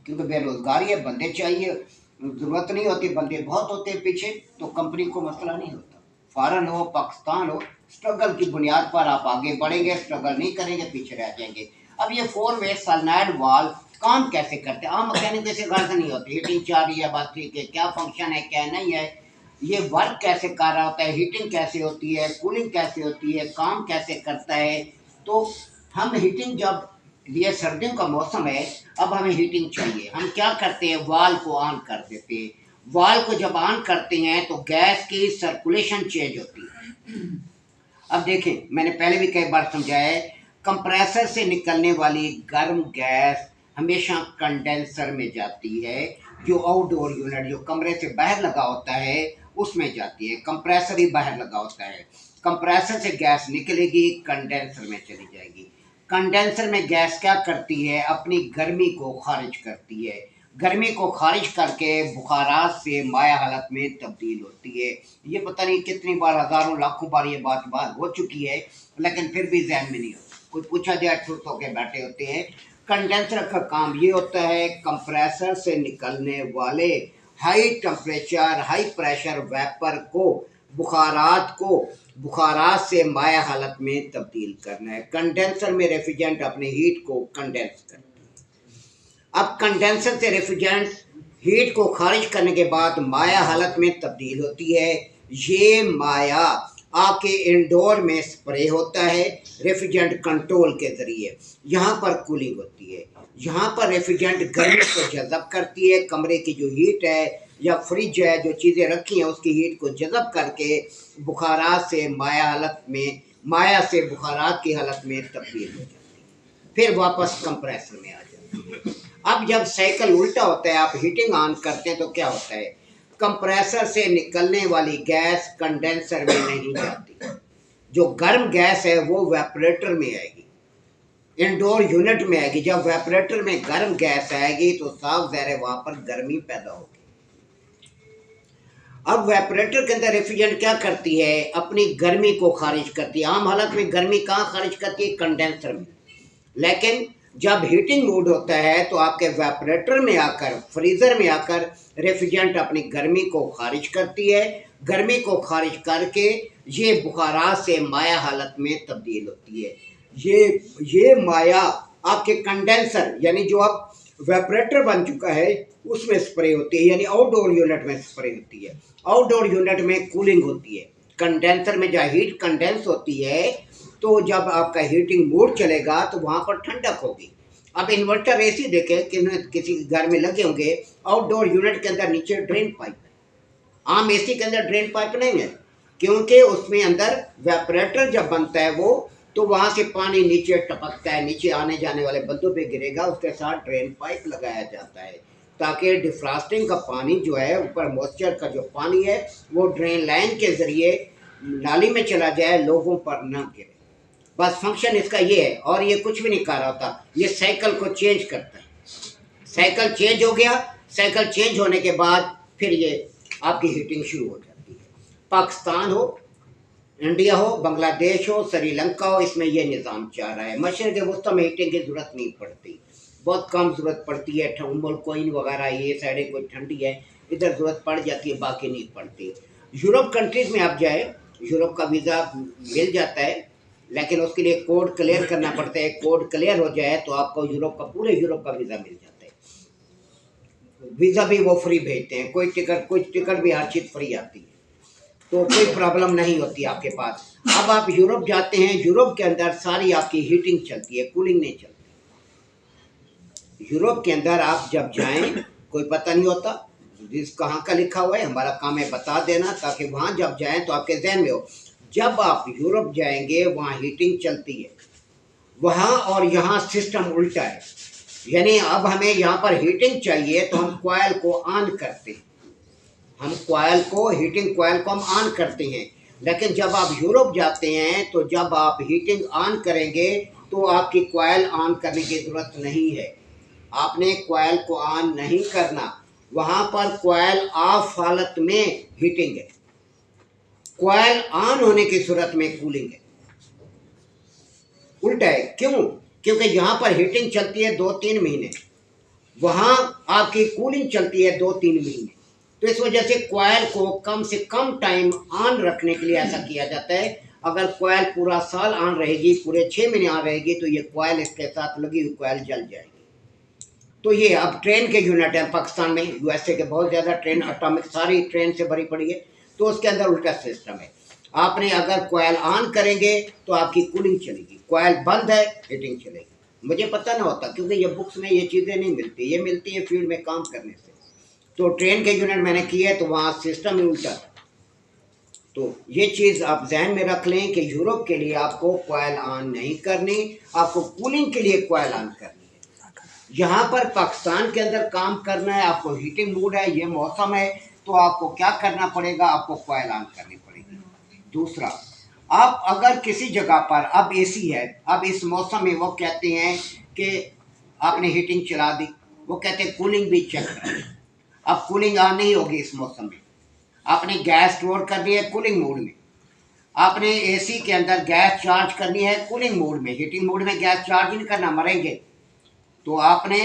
क्योंकि बेरोजगारी है, बंदे चाहिए, जरूरत नहीं होती, बंदे बहुत होते हैं पीछे, तो कंपनी को मसला नहीं होता। फॉरेन हो, पाकिस्तान हो, स्ट्रगल की बुनियाद पर आप आगे बढ़ेंगे, स्ट्रगल नहीं करेंगे पीछे रह जाएंगे। अब ये 4 वे सनलाइट वाल काम कैसे करते हैं? आम मैकेनिक से गर्ज नहीं होती, हीटिंग चाह रही है, बात ठीक है, क्या फंक्शन है क्या नहीं है, ये वर्क कैसे कर रहा होता है, हीटिंग कैसे होती है, कूलिंग कैसे होती है, काम कैसे करता है। तो हम हीटिंग, जब ये सर्दियों का मौसम है, अब हमें हीटिंग चाहिए, हम क्या करते हैं? वाल को ऑन कर देते हैं। वाल को जब ऑन करते हैं तो गैस की सर्कुलेशन चेंज होती है। अब देखें, मैंने पहले भी कई बार समझाया है, कंप्रेसर से निकलने वाली गर्म गैस हमेशा कंडेंसर में जाती है, जो आउटडोर यूनिट जो कमरे से बाहर लगा होता है उसमें जाती है। कंप्रेसर ही बाहर लगा होता है, कंप्रेसर से गैस निकलेगी, कंडेंसर में चली जाएगी। कंडेंसर में गैस क्या करती है, अपनी गर्मी को खारिज करती है, गर्मी को खारिज करके बुखारात से माया हालत में तब्दील होती है। ये पता नहीं कितनी बार, हज़ारों लाखों बार ये बात हो चुकी है, लेकिन फिर भी जहन में नहीं होती। कोई पूछा जाए ठुर्स होकर बैठे होते हैं। कंडेंसर का काम ये होता है, कंप्रेसर से निकलने वाले high temperature high pressure vapour को, बुखारात से माया हालत में तब्दील करना है। कंडेंसर में रेफ्रिजरेंट अपने हीट को कंडेंस करता है। अब कंडेंसर से रेफ्रिजरेंट हीट को खारिज करने के बाद माया हालत में तब्दील होती है। ये माया आके इंडोर में स्प्रे होता है रेफ्रिजरेंट कंट्रोल के ज़रिए। यहाँ पर कूलिंग होती है, यहाँ पर रेफ्रिजरेंट गर्मी को जज़ब करती है, कमरे की जो हीट है या फ्रिज है, जो चीज़ें रखी हैं उसकी हीट को जज़ब करके बुखारात से माया से बुखारात की हालत में तब्दील हो जाती है, फिर वापस कंप्रेसर में आ जाती है। अब जब साइकिल उल्टा होता है, आप हीटिंग ऑन करते हैं तो क्या होता है, कंप्रेसर से निकलने वाली गैस कंडेंसर में नहीं जाती, जो गर्म गैस है वो वेपरेटर में आएगी, इंडोर यूनिट में आएगी। जब वेपरेटर में गर्म गैस आएगी तो साफ ज़ाहिर है वहाँ पर गर्मी पैदा होगी। अब वेपरेटर के अंदर रेफ्रिजरेंट क्या करती है, अपनी गर्मी को खारिज करती है। आम हालत में गर्मी कहाँ खारिज करती है, कंडेंसर में, लेकिन जब हीटिंग मोड होता है तो आपके वेपरेटर में आकर, फ्रीज़र में आकर रेफ्रिजरेंट अपनी गर्मी को खारिज करती है। गर्मी को खारिज करके ये बुखारात से माया हालत में तब्दील होती है। ये माया आपके कंडेंसर यानी जो आप वेपरेटर बन चुका है उसमें स्प्रे होती है, यानी आउटडोर यूनिट में स्प्रे होती है। आउटडोर यूनिट में कूलिंग होती है। कंडेंसर में जहाँ हीट कंडेंस होती है तो जब आपका हीटिंग मोड चलेगा तो वहाँ पर ठंडक होगी। अब इन्वर्टर एसी देखें कि किसी घर में लगे होंगे, आउटडोर यूनिट के अंदर नीचे ड्रेन पाइप, आम एसी के अंदर ड्रेन पाइप नहीं है, क्योंकि उसमें अंदर वेपरेटर जब बनता है वो, तो वहाँ से पानी नीचे टपकता है, नीचे आने जाने वाले बंदों पे गिरेगा, उसके साथ ड्रेन पाइप लगाया जाता है ताकि डिफ्रास्टिंग का पानी जो है, ऊपर मॉइस्चर का जो पानी है वो ड्रेन लाइन के ज़रिए नाली में चला जाए, लोगों पर न गिरे। बस फंक्शन इसका ये है, और ये कुछ भी नहीं कर रहा होता, ये साइकिल को चेंज करता है। साइकिल चेंज हो गया, साइकिल चेंज होने के बाद फिर ये आपकी हीटिंग शुरू हो जाती है। पाकिस्तान हो, इंडिया हो, बांग्लादेश हो, श्रीलंका हो, इसमें ये निज़ाम चल रहा है। मशरक़ वस्ती में हीटिंग की ज़रूरत नहीं पड़ती, बहुत कम ज़रूरत पड़ती है। कोइन वगैरह ये साइडें कोई ठंडी है, इधर ज़रूरत पड़ जाती है, बाकी नहीं पड़ती। यूरोप कंट्रीज़ में आप जाए, यूरोप का वीज़ा मिल जाता है, लेकिन उसके लिए कोड क्लियर करना पड़ता है। कोड क्लियर हो जाए तो आपको यूरोप का, पूरे यूरोप का वीज़ा मिल जाता है। वीज़ा भी वो फ्री भेजते हैं, कोई टिकट भी हर चीज़ फ्री आती है, तो कोई प्रॉब्लम नहीं होती आपके पास। अब आप यूरोप जाते हैं, यूरोप के अंदर सारी आपकी हीटिंग चलती है, कूलिंग नहीं चलती। यूरोप के अंदर आप जब जाएं कोई पता नहीं होता जिस कहाँ का लिखा हुआ है, हमारा काम है बता देना, ताकि वहाँ जब जाएं तो आपके जहन में हो। जब आप यूरोप जाएंगे वहाँ हीटिंग चलती है, वहाँ और यहाँ सिस्टम उल्टा है। यानी अब हमें यहाँ पर हीटिंग चाहिए तो हम कॉइल को ऑन करते हैं, हीटिंग कॉइल को हम ऑन करते हैं। लेकिन जब आप यूरोप जाते हैं तो जब आप हीटिंग ऑन करेंगे तो आपकी कॉइल ऑन करने की ज़रूरत नहीं है, आपने कॉइल को ऑन नहीं करना। वहाँ पर कॉइल ऑफ हालत में हीटिंग है, कॉइल ऑन होने की सूरत में कूलिंग है। उल्टा है, क्यों? क्योंकि यहाँ पर हीटिंग चलती है 2-3 महीने, वहाँ आपकी कूलिंग चलती है 2-3 महीने। तो इस वजह से कॉइल को कम से कम टाइम ऑन रखने के लिए ऐसा किया जाता है। अगर कॉइल पूरा साल ऑन रहेगी, पूरे 6 महीने ऑन रहेगी, तो ये कॉइल इसके साथ लगी हुई कॉइल जल जाएगी। तो ये अब ट्रेन के यूनिट हैं पाकिस्तान में, यूएसए के बहुत ज़्यादा ट्रेन, एटॉमिक सारी ट्रेन से भरी पड़ी है, तो उसके अंदर उल्टा सिस्टम है। आपने अगर कॉइल ऑन करेंगे तो आपकी कूलिंग चलेगी, कॉइल बंद है हीटिंग चलेगी। मुझे पता ना होता, क्योंकि ये बुक्स में ये चीज़ें नहीं मिलती, ये मिलती है फील्ड में काम करने से। तो ट्रेन के यूनिट मैंने किए तो वहाँ सिस्टम ही उल्टा था। तो ये चीज़ आप जहन में रख लें कि यूरोप के लिए आपको कॉइल ऑन नहीं करनी, आपको कूलिंग के लिए कॉइल ऑन करनी है। यहाँ पर पाकिस्तान के अंदर काम करना है, आपको हीटिंग मूड है, ये मौसम है, तो आपको क्या करना पड़ेगा, आपको कॉइल ऑन करनी पड़ेगी। दूसरा, आप अगर किसी जगह पर अब एसी है, अब इस मौसम में वो कहते हैं कि आपने हीटिंग चला दी, वो कहते हैं कूलिंग भी चेक करें। अब कूलिंग ऑन नहीं होगी इस मौसम में, आपने गैस स्टोर करनी है कूलिंग मोड में, आपने एसी के अंदर गैस चार्ज करनी है कूलिंग मोड में, हीटिंग मोड में गैस चार्ज नहीं करना, मरेंगे। तो आपने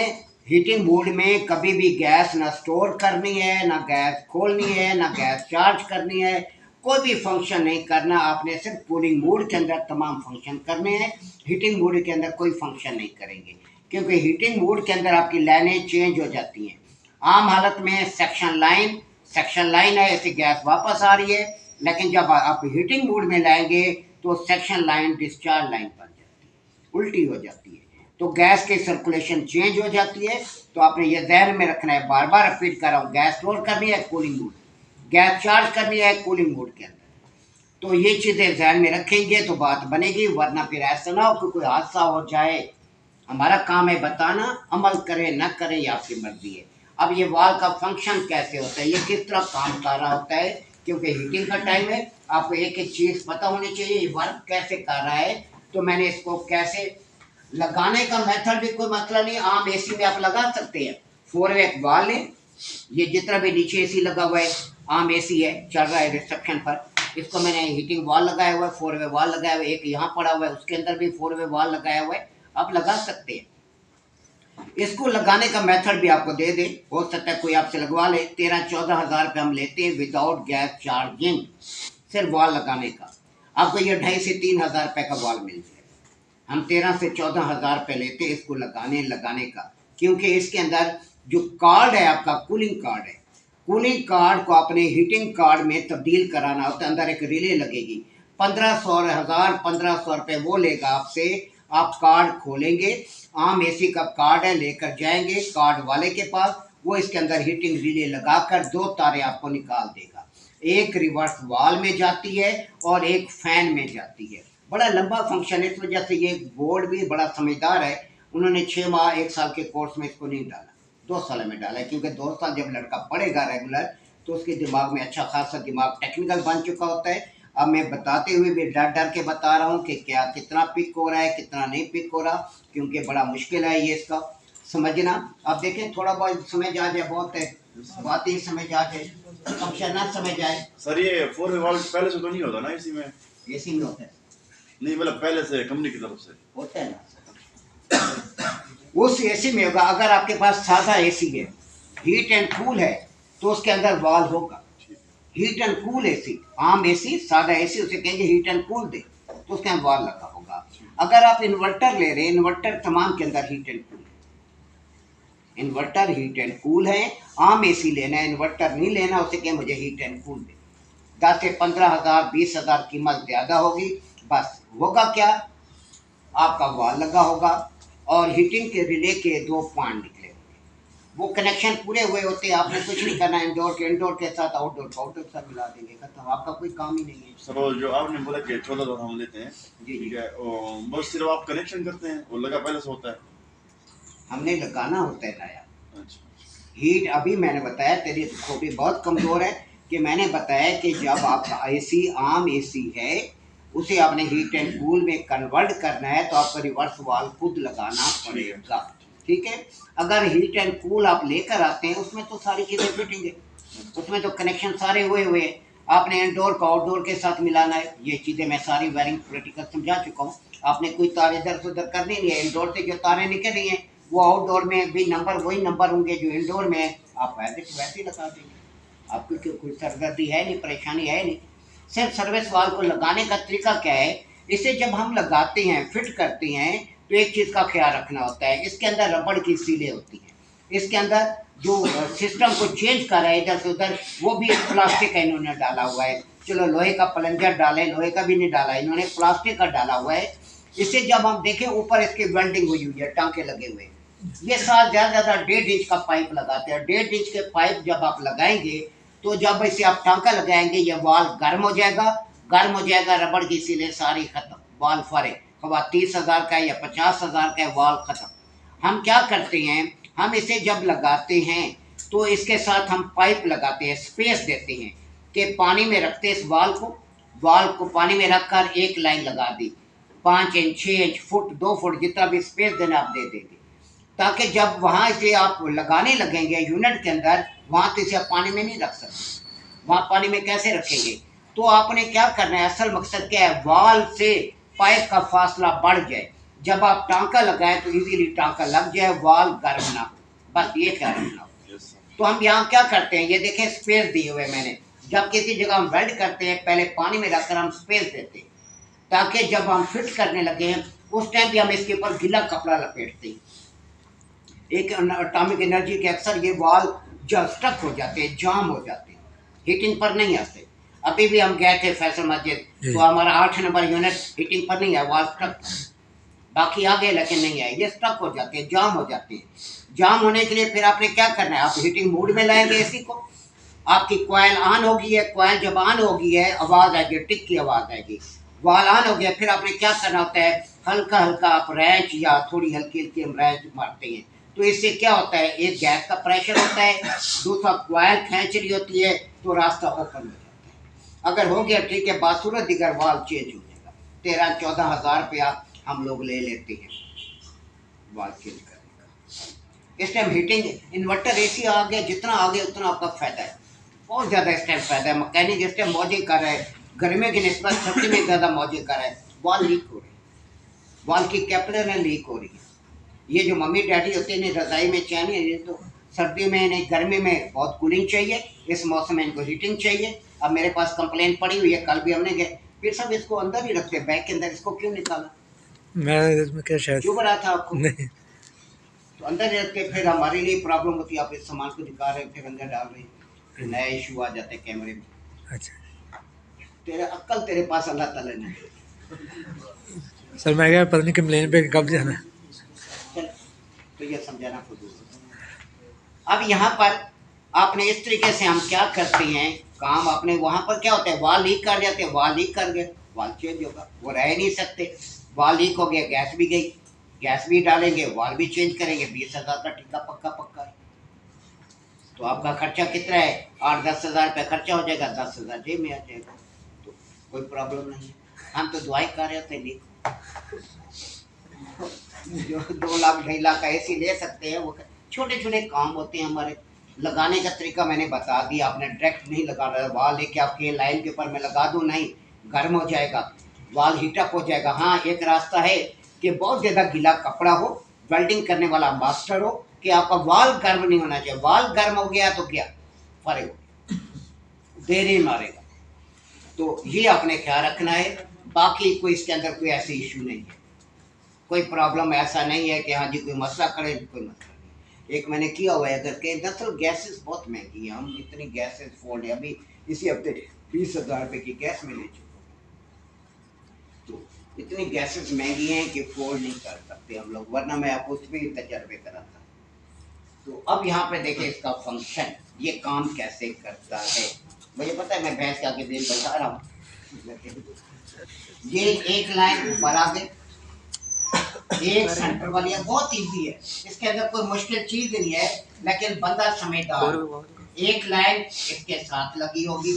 हीटिंग मोड में कभी भी गैस ना स्टोर करनी है, ना गैस खोलनी है, ना गैस चार्ज करनी है, कोई भी फंक्शन नहीं करना, आपने सिर्फ कूलिंग मोड के अंदर तमाम फंक्शन करने हैं। हीटिंग मोड के अंदर कोई फंक्शन नहीं करेंगे, क्योंकि हीटिंग मोड के अंदर आपकी लाइनें चेंज हो जाती हैं। आम हालत में सेक्शन लाइन है, ऐसे गैस वापस आ रही है, लेकिन जब आप हीटिंग मोड में लाएंगे तो सेक्शन लाइन डिस्चार्ज लाइन बन जाती है, उल्टी हो जाती है, तो गैस की सर्कुलेशन चेंज हो जाती है। तो आपने ये ध्यान में रखना है, बार बार रिपीट कर रहा हूँ, गैस स्टोर करनी है कूलिंग मोड, गैस चार्ज करनी है कूलिंग मोड के अंदर। तो ये चीज़ें ध्यान में रखेंगे तो बात बनेगी, वरना फिर ऐसा ना हो कि कोई हादसा हो जाए। हमारा काम है बताना, अमल करें ना करें ये आपकी मर्जी है। अब ये वाल का फंक्शन कैसे होता है, ये किस तरह काम कर रहा होता है, क्योंकि हीटिंग का टाइम है, आपको एक एक चीज़ पता होनी चाहिए, ये वर्क कैसे कर रहा है। तो मैंने इसको कैसे लगाने का मेथड भी कोई मसला नहीं, आम एसी में आप लगा सकते हैं। 4 वे वाल है, ये जितना भी नीचे एसी लगा हुआ है, आम एसी है, चल रहा है रिसेप्शन पर, इसको मैंने हीटिंग वाल लगाया हुआ है, 4 वे वाल लगाया हुआ है, एक यहाँ पड़ा हुआ है, उसके अंदर भी 4 वे वाल लगाया हुआ है, आप लगा सकते हैं। इसको लगाने का मेथड भी आपको दे दे, हो सकता है कोई आपसे लगवा ले। 13-14 हज़ार रुपये हम लेते हैं विदाउट गैस चार्जिंग, सिर्फ वाल लगाने का। आपको ये 2.5 से 3 हज़ार रुपये का वाल मिल जाएगा। हम 13 से 14 हज़ार रुपये लेते हैं इसको लगाने का, क्योंकि इसके अंदर जो कार्ड है आपका कूलिंग कार्ड है, कूलिंग कार्ड को अपने हीटिंग कार्ड में तब्दील कराना होता है। अंदर एक रिले लगेगी, 1500 रुपये वो लेगा आपसे। आप कार्ड खोलेंगे, आम एसी का कार्ड है, लेकर जाएंगे कार्ड वाले के पास, वो इसके अंदर हीटिंग रिले लगाकर 2 तारे आपको निकाल देगा। एक रिवर्स वाल में जाती है और एक फैन में जाती है। बड़ा लंबा फंक्शन है, इस वजह से ये बोर्ड भी बड़ा समझदार है, उन्होंने 6 माह 1 साल के कोर्स में इसको नहीं डाला, 2 साल में डाला है, क्योंकि 2 साल जब लड़का पढ़ेगा रेगुलर तो उसके दिमाग में अच्छा खासा दिमाग टेक्निकल बन चुका होता है। अब मैं बताते हुए भी डर डर के बता रहा हूँ कि क्या कितना पिक हो रहा है कितना नहीं पिक हो रहा, क्योंकि बड़ा मुश्किल है ये इसका समझना। अब देखें थोड़ा बहुत समझ आ जाए, बहुत है बात ही समझ आ जाए, फंक्शन ना समझ आए। सर ये 4 वे वाल्व पहले से तो नहीं होता ना इसी में? एसी में होता है, नहीं मतलब पहले से कंपनी की तरफ से होता है ना, उस एसी में होगा। अगर आपके पास सादा एसी है, हीट एंड कूल है, तो उसके अंदर वाल होगा। हीट एंड कूल एसी, आम एसी, सादा एसी, उसे कहेंगे हीट एंड कूल दे, तो उसके अंदर वाल लगा होगा। अगर आप इन्वर्टर ले रहे हैं, इन्वर्टर तमाम के अंदर heat and cool, inverter heat and cool है। आम एसी लेना है, इन्वर्टर नहीं लेना, उसे कहें मुझे हीट एंड कूल दे। 10 से 15 हज़ार 20 हज़ार कीमत ज़्यादा होगी। बस होगा क्या, आपका वाल लगा होगा और हीटिंग के रिले के 2 पॉइंट निकले होंगे, वो कनेक्शन पूरे हुए होते हैं। आपने कुछ नहीं करना, इंडोर के इंडोर के साथ आउटडोर को आउटडोर के साथ मिला देंगे, खत्म, आपका कोई काम ही नहीं है। सर जो आपने बोला कि 14 हम लेते हैं, जी ठीक है, बस सिर्फ आप कनेक्शन करते हैं, वो लगा पहले से होता है? हमने लगाना होता है नया। अच्छा, हीट अभी मैंने बताया, तेरी खोपड़ी बहुत कमज़ोर है, कि मैंने बताया कि जब आपका एसी आम एसी है, उसे आपने हीट एंड कूल में कन्वर्ट करना है, तो आपको रिवर्स वाल खुद लगाना पड़ेगा, ठीक है। अगर हीट एंड कूल आप लेकर आते हैं, उसमें तो सारी चीज़ें फिटिंग है, उसमें तो कनेक्शन सारे हुए हुए हैं। आपने इंडोर को आउटडोर के साथ मिलाना है, ये चीज़ें मैं सारी वायरिंग प्रैक्टिकल समझा चुका हूँ। आपने कोई तार इधर से उधर करनी नहीं है, इंडोर से जो तारें निकल रही हैं वो आउटडोर में भी नंबर वही नंबर होंगे जो इंडोर में है, आप वैसे ही लगा देंगे। आपकी कोई सरदर्दी है नहीं, परेशानी है नहीं। सिर्फ सर्विस वाल को लगाने का तरीका क्या है, इसे जब हम लगाते हैं फिट करते हैं तो एक चीज़ का ख्याल रखना होता है, इसके अंदर रबड़ की सीलें होती हैं, इसके अंदर जो सिस्टम को चेंज कर रहा है इधर से उधर, वो भी प्लास्टिक का इन्होंने डाला हुआ है। चलो लोहे का प्लंजर डाले, लोहे का भी नहीं डाला इन्होंने, प्लास्टिक का डाला हुआ है। इसे जब हम देखें ऊपर इसकी वेल्डिंग हुई हुई है, टांके लगे हुए हैं। ये साथ ज़्यादा 1.5 इंच का पाइप लगाते हैं। 1.5 इंच के पाइप जब आप लगाएंगे तो जब इसे आप टांका लगाएंगे ये वाल गर्म हो जाएगा, रबड़ की सीलें सारी खत्म, वाल फारे, खबा 30,000 का है या 50,000 का है, वाल खत्म। हम क्या करते हैं, हम इसे जब लगाते हैं तो इसके साथ हम पाइप लगाते हैं, स्पेस देते हैं कि पानी में रखते इस वाल को पानी में रखकर एक लाइन लगा दी, 5 इंच 6 इंच फुट 2 फुट जितना भी स्पेस देना आप दे देंगे, ताकि जब वहाँ इसे आप लगाने लगेंगे यूनिट के अंदर, वहाँ तो इसे आप पानी में नहीं रख सकते, वहाँ पानी में कैसे रखेंगे। तो आपने क्या करना है, असल मकसद क्या है, वाल से पाइप का फासला बढ़ जाए, जब आप टांका लगाएं तो इजीली टांका लग जाए, वाल गर्म ना हो, बस ये ख्याल रखना हो। तो हम यहाँ क्या करते हैं, ये देखें स्पेस दिए हुए मैंने, जब किसी जगह हम वेल्ड करते हैं पहले पानी में रखकर हम स्पेस देते हैं, ताकि जब हम फिट करने लगे हैं उस टाइम भी हम इसके ऊपर गीला कपड़ा लपेटते हैं। एक एटॉमिक एनर्जी के अक्सर ये वाल स्टक हो जाते हैं, जाम हो जाते हैं, हीटिंग पर नहीं आते। अभी भी हम गए थे फैसल मस्जिद, तो हमारा 8 नंबर यूनिट हीटिंग पर नहीं आया, वाल स्टक, बाकी आ गए लेकिन नहीं आए, ये स्टक हो जाते हैं, जाम हो जाते हैं। जाम होने के लिए फिर आपने क्या करना है, आप हीटिंग मोड में लाएंगे एसी को, आपकी कॉइल ऑन होगी है, कॉइल जब ऑन होगी है आवाज़ आएगी, टिक की आवाज़ आएगी, वाल ऑन हो गया, फिर आपने क्या करना होता है, हल्का हल्का आप रैंच या थोड़ी हल्की हल्की हम रैंच मारते हैं, तो इससे क्या होता है, एक गैस का प्रेशर होता है, दूसरा कॉइल खींच रही होती है, तो रास्ता ओपन हो जाता है। अगर हो गया ठीक है, बासूरत दिगर वाल चेंज हो जाएगा। 13-14 हज़ार रुपया हम लोग ले लेते हैं वाल चेंज करने का। इस टाइम हीटिंग इन्वर्टर एसी आ गया, जितना आ गया उतना आपका फ़ायदा है, बहुत ज़्यादा इस टाइम फ़ायदा है। मैकेनिक इस टाइम मौजे कर रहा है, गर्मियों की निस्बत सर्दी में ज़्यादा मौजे कर रहा है, वाल लीक हो रही है, वाल की कैपिलर है लीक हो रही है। ये जो मम्मी डैडी होते हैं इन्हें रज़ाई में चैन है, ये तो सर्दियों में इन्हें गर्मी में बहुत कूलिंग चाहिए, इस मौसम में इनको हीटिंग चाहिए। अब मेरे पास कंप्लेन पड़ी हुई है, कल भी हमने गए, फिर सब इसको अंदर ही रखते हैं, बैग के अंदर, इसको क्यों निकाला, मैं क्या शायद क्यों रहा था आपको, नहीं। तो अंदर रख के फिर हमारे लिए प्रॉब्लम होती है, आप इस सामान को दिखा रहे हैं फिर अंदर डाल रहे हैं, फिर नया इशू आ जाते हैं कैमरे में। अच्छा तेरा अक्ल तेरे पास अल्लाह ताला ने, सर मैं क्या पता नहीं कंप्लेन पे कब जाना है। चल तो ये समझाना फजूल। अब यहाँ पर आपने इस तरीके से हम क्या करते हैं काम, आपने वहाँ पर क्या होता है, वाल लीक कर जाते हैं, वाल लीक कर गए, वाल चेंज होगा, वो रह नहीं सकते, वाल लीक हो गया, गैस भी गई, गैस भी डालेंगे, वाल भी चेंज करेंगे, 20,000 का ठेका पक्का है। तो आपका खर्चा कितना है, 8-10 हज़ार रुपया खर्चा हो जाएगा, 10,000 जेब में आ जाएगा, तो कोई प्रॉब्लम नहीं है। हम तो दुआई कर रहे थे लीक, जो 2 लाख 2.5 लाख का एसी ले सकते हैं, वो छोटे छोटे काम होते हैं हमारे। लगाने का तरीका मैंने बता दिया, आपने डायरेक्ट नहीं लगाना, वाल लेके आपके लाइन के ऊपर मैं लगा दूँ, नहीं, गर्म हो जाएगा, वाल हीटअप हो जाएगा। हाँ एक रास्ता है कि बहुत ज़्यादा गीला कपड़ा हो, वेल्डिंग करने वाला मास्टर हो, कि आपका वाल गर्म नहीं होना चाहिए, वाल गर्म हो गया तो क्या फर्क हो, देर ही मारेगा। तो ये आपने ख्याल रखना है, बाकी कोई इसके अंदर कोई ऐसी इशू नहीं है, कोई प्रॉब्लम ऐसा नहीं है कि हाँ जी कोई मसला करे, कोई मसला नहीं। एक मैंने किया हुआ है करके, दरअसल गैसेस बहुत महंगी है, हम इतनी गैसेस फोल्ड है, अभी इसी हफ्ते 20,000 रुपये की गैस में ले चुके, तो इतनी गैसेस महंगी हैं कि फोल्ड नहीं कर सकते हम लोग, वरना मैं आपको उस पर ही तजर्बे कराता। तो अब यहाँ पे देखें इसका फंक्शन, ये काम कैसे करता है। मुझे पता है मैं भैंस के आगे दिन बता रहा हूँ, ये एक लाइन ऊपर आ गई, एक सेंटर वाली है, बहुत इजी है, इसके अंदर कोई मुश्किल चीज नहीं है, लेकिन बंदा समझदार, एक लाइन इसके साथ लगी होगी,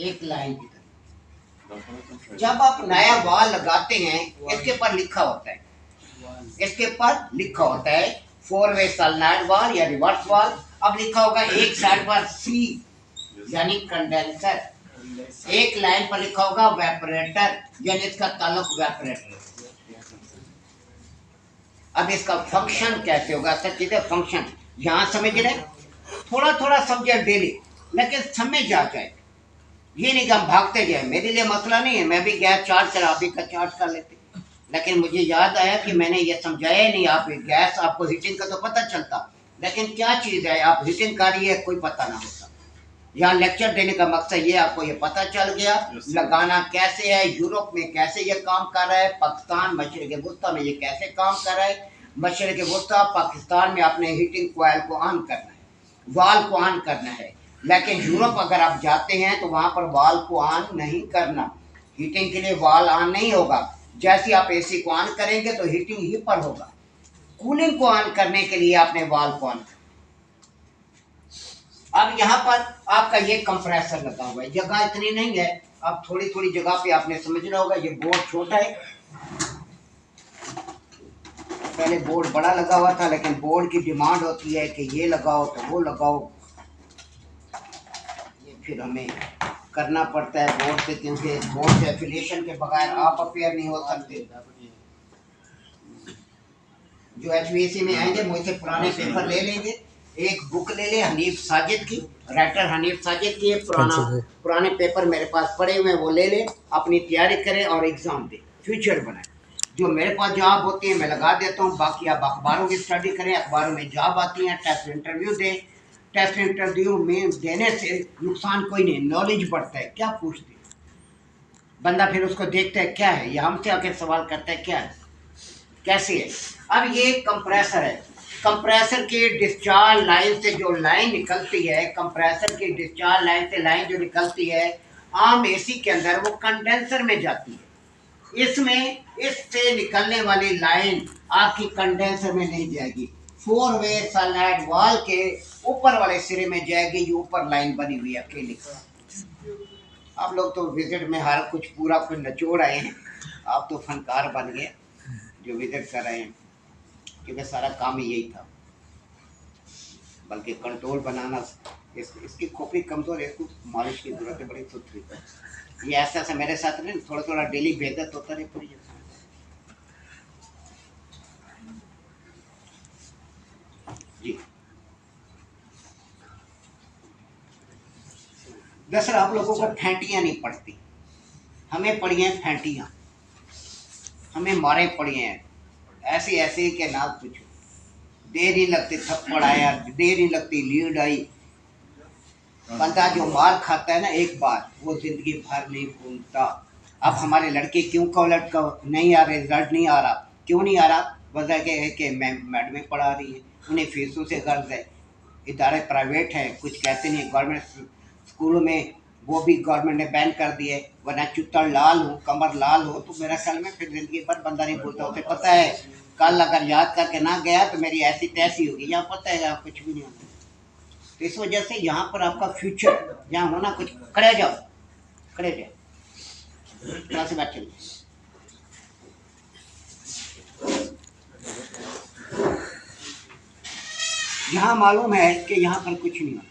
एक लाइन की तरह। जब आप नया वाल लगाते हैं इसके ऊपर लिखा होता है, इसके ऊपर लिखा होता है 4-वे सॉलिनॉइड वाल या रिवर्स वाल। अब लिखा होगा एक साइड पर सी यानी कंडेंसर, एक लाइन पर लिखा होगा वेपरेटर यानी इसका ताल्लुक वेपरेटर। अब इसका फंक्शन कैसे होगा, सब चीजें फंक्शन यहाँ समझ रहे, थोड़ा थोड़ा समझे डेली, लेकिन समझ आ जाए, ये नहीं कि हम भागते जाए। मेरे लिए मसला नहीं है, मैं भी गैस चार्ज करा, आप भी का चार्ज कर लेते, लेकिन मुझे याद आया कि मैंने ये समझाया नहीं, आप गैस आपको हीटिंग का तो पता चलता, लेकिन क्या चीज़ है आप हीटिंग कर रही है कोई पता ना होता। यहाँ लेक्चर देने का मकसद ये आपको ये पता चल गया लगाना कैसे है, यूरोप में कैसे ये काम कर रहा है, पाकिस्तान मशरिक़ वस्ता में ये कैसे काम कर रहा है। मशरिक़ वस्ता पाकिस्तान में आपने हीटिंग कॉइल को ऑन करना है, वाल को ऑन करना है, लेकिन यूरोप अगर आप जाते हैं तो वहाँ पर वाल को ऑन नहीं करना, हीटिंग के लिए वाल ऑन नहीं होगा। जैसे आप एसी को ऑन करेंगे तो हीटिंग ही पर होगा। कूलिंग को ऑन करने के लिए आपने वाल को ऑन करना। अब यहाँ पर आपका ये कंप्रेसर लगा हुआ है, जगह इतनी नहीं है, अब थोड़ी थोड़ी जगह पे आपने समझना होगा। ये बोर्ड छोटा है, पहले बोर्ड बड़ा लगा हुआ था, लेकिन बोर्ड की डिमांड होती है कि ये लगाओ तो वो लगाओ, ये फिर हमें करना पड़ता है बोर्ड से, क्योंकि बोर्ड से एफिलिएशन के बगैर आप अपेयर नहीं हो सकते। जो HVAC में आएंगे मुझसे पुराने पेपर ले लेंगे, एक बुक ले ले हनीफ साजिद की, राइटर हनीफ साजिद की, पुराने पेपर मेरे पास पड़े हुए हैं, वो ले ले, अपनी तैयारी करें और एग्ज़ाम दें, फ्यूचर बनाए। जो मेरे पास जॉब होती है मैं लगा देता हूँ, बाकी आप अखबारों की स्टडी करें, अखबारों में जॉब आती है, टेस्ट इंटरव्यू दें। टेस्ट इंटरव्यू में देने से नुकसान कोई नहीं, नॉलेज बढ़ता है। क्या पूछते हैं बंदा, फिर उसको देखता है क्या है, ये हमसे आके सवाल करता है क्या है, कैसे है। अब ये कंप्रेसर है, कंप्रेसर के डिस्चार्ज लाइन से जो लाइन निकलती है, कंप्रेसर की डिस्चार्ज लाइन से लाइन जो निकलती है आम एसी के अंदर, वो कंडेंसर में जाती है। इसमें इससे निकलने वाली लाइन आपकी कंडेंसर में नहीं जाएगी, 4 वे सनलाइट वाल के ऊपर वाले सिरे में जाएगी। ये ऊपर लाइन बनी हुई है अकेले। आप लोग तो विजिट में हर कुछ पूरा कुछ निचोड़ आए हैं, आप तो फनकार बन गए जो विजिट कर रहे हैं, क्योंकि सारा काम ही यही था। बल्कि कंट्रोल बनाना, इसकी खोपड़ी कमज़ोर है, इसको मालिश की जरूरत है बड़ी सुथरी। ये ऐसा ऐसा मेरे साथ नहीं, थोड़ा थोड़ा डेली बेहतर होता रहे पूरी। जी दरअसल आप लोगों को फैंटियाँ नहीं पड़ती, हमें पड़ी हैं फैंटियाँ, हमें मारे पड़ी हैं ऐसे ऐसे के ना पूछो। देर नहीं लगती थप्पड़ आया, देर नहीं लगती लीड आई। बंदा जो मार खाता है ना एक बार, वो जिंदगी भर नहीं भूलता। अब हमारे लड़के क्यों कॉलेज का नहीं आ रहे, रिजल्ट नहीं आ रहा, क्यों नहीं आ रहा? वजह क्या है कि मैडमें पढ़ा रही है, उन्हें फीसों से गर्ज है, इदारे प्राइवेट हैं, कुछ कहते नहीं। गवर्नमेंट स्कूलों में वो भी गवर्नमेंट ने बैन कर दिए, वरना चुत्तर लाल हो, कमर लाल हो तो मेरा ख्याल में फिर जिंदगी भर बंदा नहीं भूलता। उसे पता है कल अगर याद करके ना गया तो मेरी ऐसी तैसी होगी। यहाँ पता है यहाँ कुछ भी नहीं होता। तो इस वजह से यहाँ पर आपका फ्यूचर यहाँ होना कुछ। खड़े जाओ, खड़े जाओ, यहाँ से बैठे। यहाँ मालूम है कि यहाँ पर कुछ नहीं होता,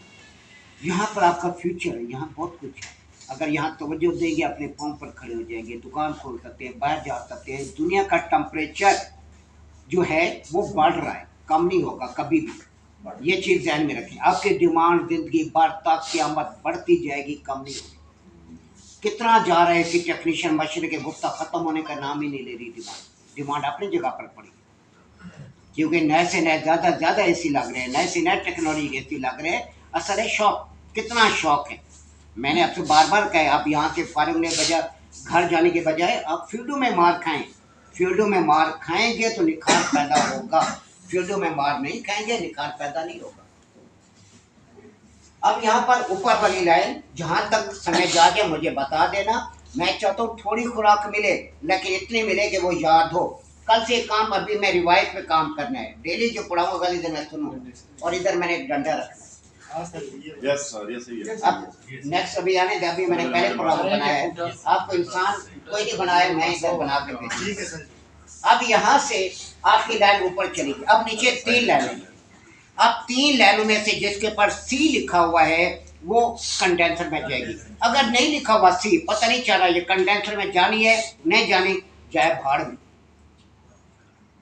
यहाँ पर आपका फ्यूचर है, यहाँ बहुत कुछ है। अगर यहाँ तवज्जो देंगे अपने पाँव पर खड़े हो जाएंगे, दुकान खोल सकते हैं, बाहर जा सकते हैं। दुनिया का टेम्परेचर जो है वो बढ़ रहा है, कम नहीं होगा कभी भी। ये चीज़ ध्यान में रखें। आपकी डिमांड जिंदगी भर तक क़यामत बढ़ती जाएगी, कम नहीं होगी। कितना जा रहा है कि टेक्नीशियन मशीन के गुफ्ता ख़त्म होने का नाम ही नहीं ले रही। डिमांड अपनी जगह पर पड़ी, क्योंकि नए से नए ज़्यादा एसी लग रहे हैं, नए से नए टेक्नोलॉजी के एसी लग रहे हैं। असर है शौक, कितना शौक है। मैंने आपसे बार बार कहा, आप यहाँ से फारिग होने बजाय, घर जाने के बजाय आप फील्डों में मार खाएं। फील्डों में मार खाएंगे तो निखार पैदा होगा, फील्डों में मार नहीं खाएंगे निखार पैदा नहीं होगा। अब यहाँ पर ऊपर वाली लाइन जहाँ तक समय जा के मुझे बता देना। मैं चाहता हूँ थोड़ी खुराक मिले, लेकिन इतनी मिले कि वो याद हो। कल से काम अभी मैं रिवाइज पे काम करना है, डेली जो पढ़ाऊंगा कल इधर मैं सुनूँ, और इधर मैंने एक डंडा रखना है। Yes sir, yes. अब नेक्स्ट अभी आने दे, अभी मैंने पहले प्रोग्राम बनाया है। आपको इंसान कोई नहीं बनाया, मैं इधर बना के भेजा। अब यहाँ से आपकी लाइन ऊपर चलेगी। अब नीचे 3 लाइन, अब 3 लाइनों में से जिसके पर सी लिखा हुआ है वो कंडेंसर में जाएगी। अगर नहीं लिखा हुआ सी, पता नहीं चल रहा ये कंडेंसर में जानी है नहीं जानी, जाए भाड़ में।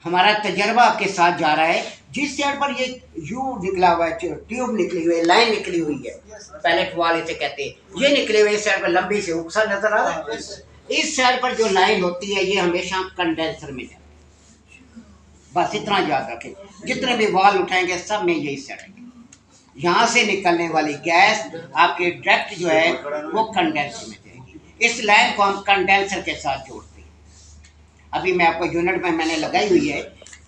हमारा तजर्बा आपके साथ जा रहा है। जिस साइड पर ये यू निकला हुआ है, ट्यूब निकली हुई है, लाइन निकली हुई है, पैलेट वाल इसे कहते हैं, ये निकले हुए इस साइड पर लंबी से उकसा नजर आ रहा है। इस साइड पर जो लाइन होती है ये हमेशा कंडेंसर में जाती है। बस इतना याद रखें, जितने भी वाल उठाएंगे सब में यही सेट है। यहाँ से निकलने वाली गैस आपके डायरेक्ट जो है वो कंडेंसर में जाएगी। इस लाइन को हम कंडेंसर के साथ जोड़ते हैं। अभी मैं आपको यूनिट में मैंने लगाई हुई है,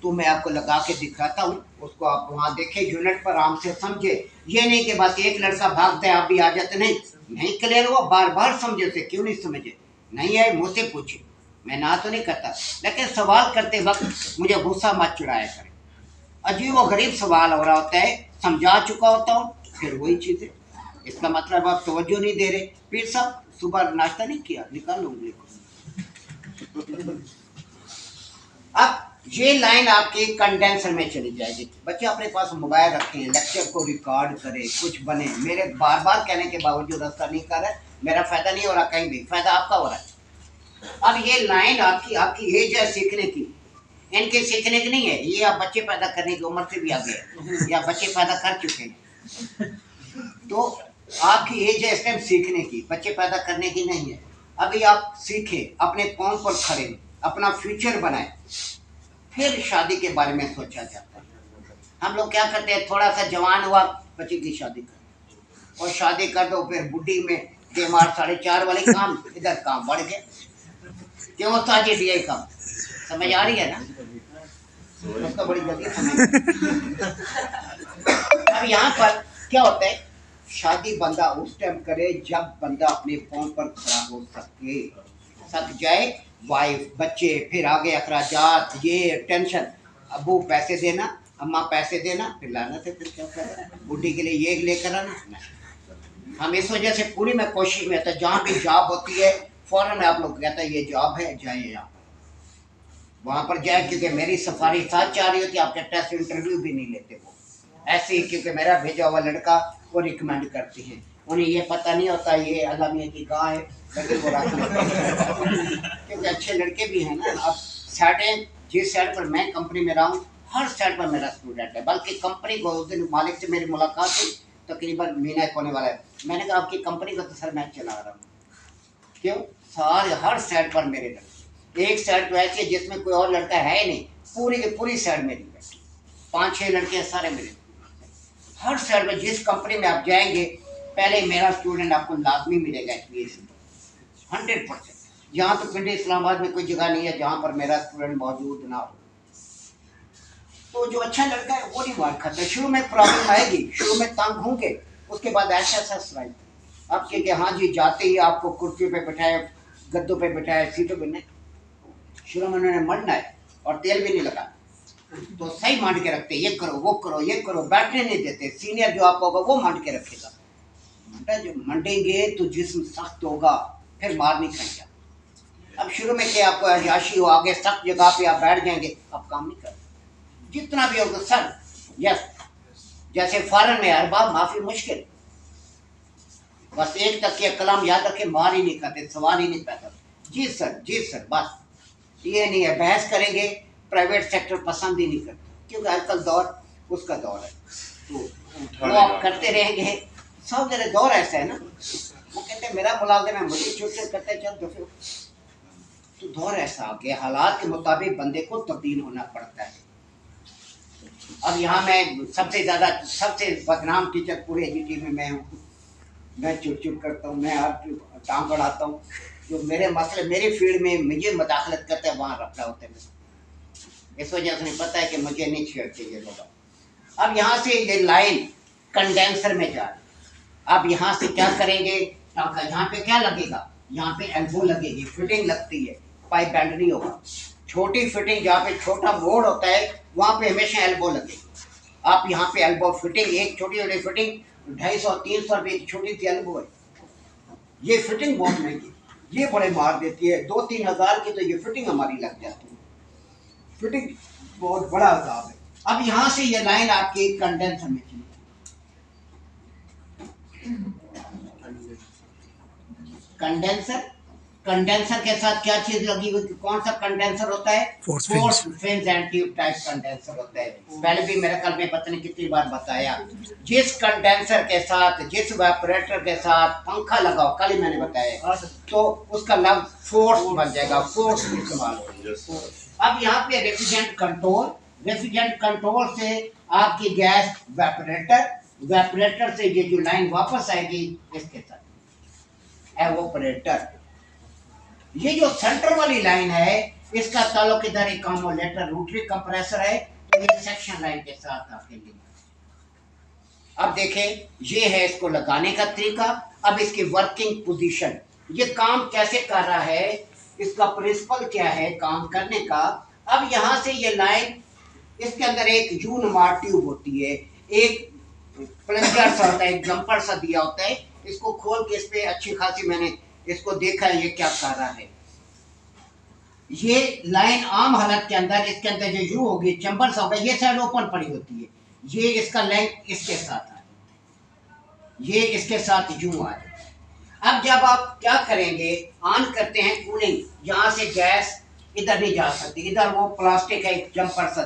तो मैं आपको लगा के दिखाता हूँ, उसको आप वहाँ देखें, यूनिट पर आराम से समझे। ये नहीं कि बस एक लड़का भागता है आप भी आ जाते, नहीं क्लियर हुआ, बार बार समझे उसे, क्यों नहीं समझे, नहीं है मुझसे पूछे, मैं ना तो नहीं करता, लेकिन सवाल करते वक्त मुझे गुस्सा मत चढ़ाया करें। अजीब व गरीब सवाल हो रहा होता है, समझा चुका होता हूँ, फिर वही चीज़ें, इसका मतलब आप तवज्जो नहीं दे रहे। पीर साहब सुबह नाश्ता नहीं किया, निकाल उंगली को। अब ये लाइन आपकी कंडेंसर में चली जाएगी। बच्चे अपने पास मोबाइल रखें, लेक्चर को रिकॉर्ड करें, कुछ बने। मेरे बार बार कहने के बावजूद रास्ता नहीं कर रहा है, मेरा फायदा नहीं हो रहा, कहीं भी फायदा आपका हो रहा है। अब ये लाइन आपकी एज है सीखने की, इनके सीखने की नहीं है, ये आप बच्चे पैदा करने की उम्र से भी आगे है, या बच्चे पैदा कर चुके हैं, तो आपकी एज है इस टाइम सीखने की, बच्चे पैदा करने की नहीं है। अभी आप सीखें, अपने पांव पर खड़े, अपना फ्यूचर बनाए, फिर शादी के बारे में सोचा जाता है। हम लोग क्या करते हैं, थोड़ा सा जवान हुआ बच्चे की शादी कर, और शादी कर दो, फिर बुढ़ी में बेमार 4.5 वाले काम, इधर काम बढ़ गए, क्यों ताजी दिया काम, समझ आ रही है ना, उसका बड़ी जल्दी समझ। अब यहाँ पर क्या होता है, शादी बंदा उस टाइम करे जब बंदा अपने पांव पर खड़ा हो सके, सक जाए, वाइफ बच्चे, फिर आगे अखराजात, ये टेंशन, अबू पैसे देना, अम्मा पैसे देना, फिर लाना थे, फिर क्या करना, बुढ़ी के लिए ये लेकर आना। हम इस वजह से पूरी मैं कोशिश में था, जहाँ भी जॉब होती है फौरन आप लोग कहता है ये जॉब है, जाइए आप वहाँ पर जाए, क्योंकि मेरी सफारी साथ जा रही होती, आपके टेस्ट इंटरव्यू भी नहीं लेते वो ऐसे ही, क्योंकि मेरा भेजा हुआ लड़का वो रिकमेंड करती है, उन्हें ये पता नहीं होता ये अल्लाह मियां की गां है, लेकिन वो क्योंकि अच्छे लड़के भी हैं ना। अब साइडें, जिस साइड पर मैं कंपनी में रहा हूँ, हर साइड पर मेरा स्टूडेंट है, बल्कि कंपनी को उस दिन मालिक से मेरी मुलाकात हुई, तकरीबन महीना एक होने वाला है, मैंने कहा आपकी कंपनी को तो सर मैं चला रहा हूँ, क्यों, सारे हर साइड पर मेरे लड़के, एक साइड तो ऐसी है जिसमें कोई और लड़का है ही नहीं, पूरी की पूरी साइड मेरी बैठी, 5-6 लड़के सारे मेरे, हर साइड में जिस कंपनी में आप जाएंगे पहले मेरा स्टूडेंट आपको लाजमी मिलेगा, 100%। यहाँ तो पिंडी इस्लामाबाद में कोई जगह नहीं है जहाँ पर मेरा स्टूडेंट मौजूद ना हो। तो जो अच्छा लड़का है वो नहीं मार खाता, शुरू में प्रॉब्लम आएगी, शुरू में तंग होंगे, उसके बाद ऐसा ऐसा सुनाई अब कि हाँ जी, जाते ही आपको कुर्सी पे बिठाए, गद्दों पे बिठाए, सीटों पे नहीं, शुरू में उन्होंने मरना है और तेल भी नहीं लगा, तो सही मांड के रखते, ये करो वो करो ये करो, बैठने नहीं देते, सीनियर जो आपका होगा वो मांड के रखेगा, जो मंडेंगे तो जिस्म सख्त होगा, फिर मार नहीं खाएगा। अब शुरू में क्या आपको अयाशी हो, आगे सख्त जगह पे आप बैठ जाएंगे, आप काम नहीं करते, जितना भी होगा सर यस, जैसे फॉरन में अरबाब माफी मुश्किल, बस एक तक के कलाम याद रखे, मार ही नहीं खाते, सवाल ही नहीं पैदा, जी सर बस, ये नहीं है, बहस करेंगे, प्राइवेट सेक्टर पसंद ही नहीं करता, क्योंकि आजकल दौर उसका दौर है, तो वो आप करते रहेंगे, सब जगह दौर ऐसा है ना, वो कहते हैं मेरा मुलाजिम है, मुझे छुट्टी करते हैं, चल दफे, तो दौर ऐसा आ गया, हालात के मुताबिक बंदे को तब्दील होना पड़ता है। अब यहाँ मैं सबसे बदनाम टीचर पूरे एजीटी में मैं हूँ, मैं चुप करता हूँ, मैं हर टांग बढ़ाता हूँ, जो मेरे मसले मेरी फील्ड में मुझे मदाखलत करते हैं वहाँ रखना होता है, इस वजह से पता है कि मुझे नहीं छेड़ते ये लोग। अब यहाँ से ये लाइन कंडेंसर में जा रही, अब यहाँ से क्या करेंगे, यहाँ पे क्या लगेगा, यहाँ पे एल्बो लगेगी, फिटिंग लगती है, पाइप बैंड नहीं होगा, छोटी फिटिंग जहाँ पे छोटा मोड़ होता है वहाँ पे हमेशा एल्बो लगेगी। आप यहाँ पे एल्बो फिटिंग, एक छोटी छोटी फिटिंग 250-300 रुपये की छोटी सी एल्बो है, ये फिटिंग बहुत महंगी, ये बड़े मार देती है, 2-3 हज़ार की तो ये फिटिंग हमारी लग जाती है, फिटिंग बहुत बड़ा हिसाब है। अब यहाँ से ये लाइन आपकी कंडेंसर में चली, कंडेंसर के साथ क्या चीज लगी हुई, कौन सा कंडेंसर होता है, force fins and tube type condenser होता है, पहले भी मेरे कल में पता नहीं कितनी बार बताया। जिस कंडेंसर के साथ, जिस वेपोरेटर के साथ पंखा लगाओ, कल ही मैंने बताया, तो उसका लफ्ज फोर्स बन जाएगा, फोर्स इस्तेमाल होगा। अब यहाँ पे रेफ्रिजरेंट कंट्रोल से आपकी गैस वेपोरेटर से ये जो लाइन वापस आएगी इसके साथ एवोपरेटर, ये जो सेंटर वाली लाइन है इसका ताल्लुक इधर एक कम्यूलेटर रोटरी कंप्रेसर है, तो ये सेक्शन लाइन के साथ आपके लिए। अब देखें, ये है इसको लगाने का तरीका। अब इसकी वर्किंग पोजीशन, ये काम कैसे कर रहा है, इसका प्रिंसिपल क्या है काम करने का। अब यहाँ से ये लाइन, इसके अंदर एक यू नुमा ट्यूब होती है, एक प्लंजर सा होता है, एक जंपर सा दिया होता है। इसको खोल के इस पे अच्छी खासी मैंने इसको देखा है ये क्या कर रहा है। ये लाइन आम हालत के अंदर, इसके अंदर जो यू होगी, चैम्बर सा होगा, ये साइड ओपन पड़ी होती है, ये इसका लेंथ इसके साथ आ, ये इसके साथ यू आ जाए। अब जब आप क्या करेंगे, ऑन करते हैं कूलिंग, यहाँ से गैस इधर नहीं जा सकती, इधर वो प्लास्टिक का एक जंपर सा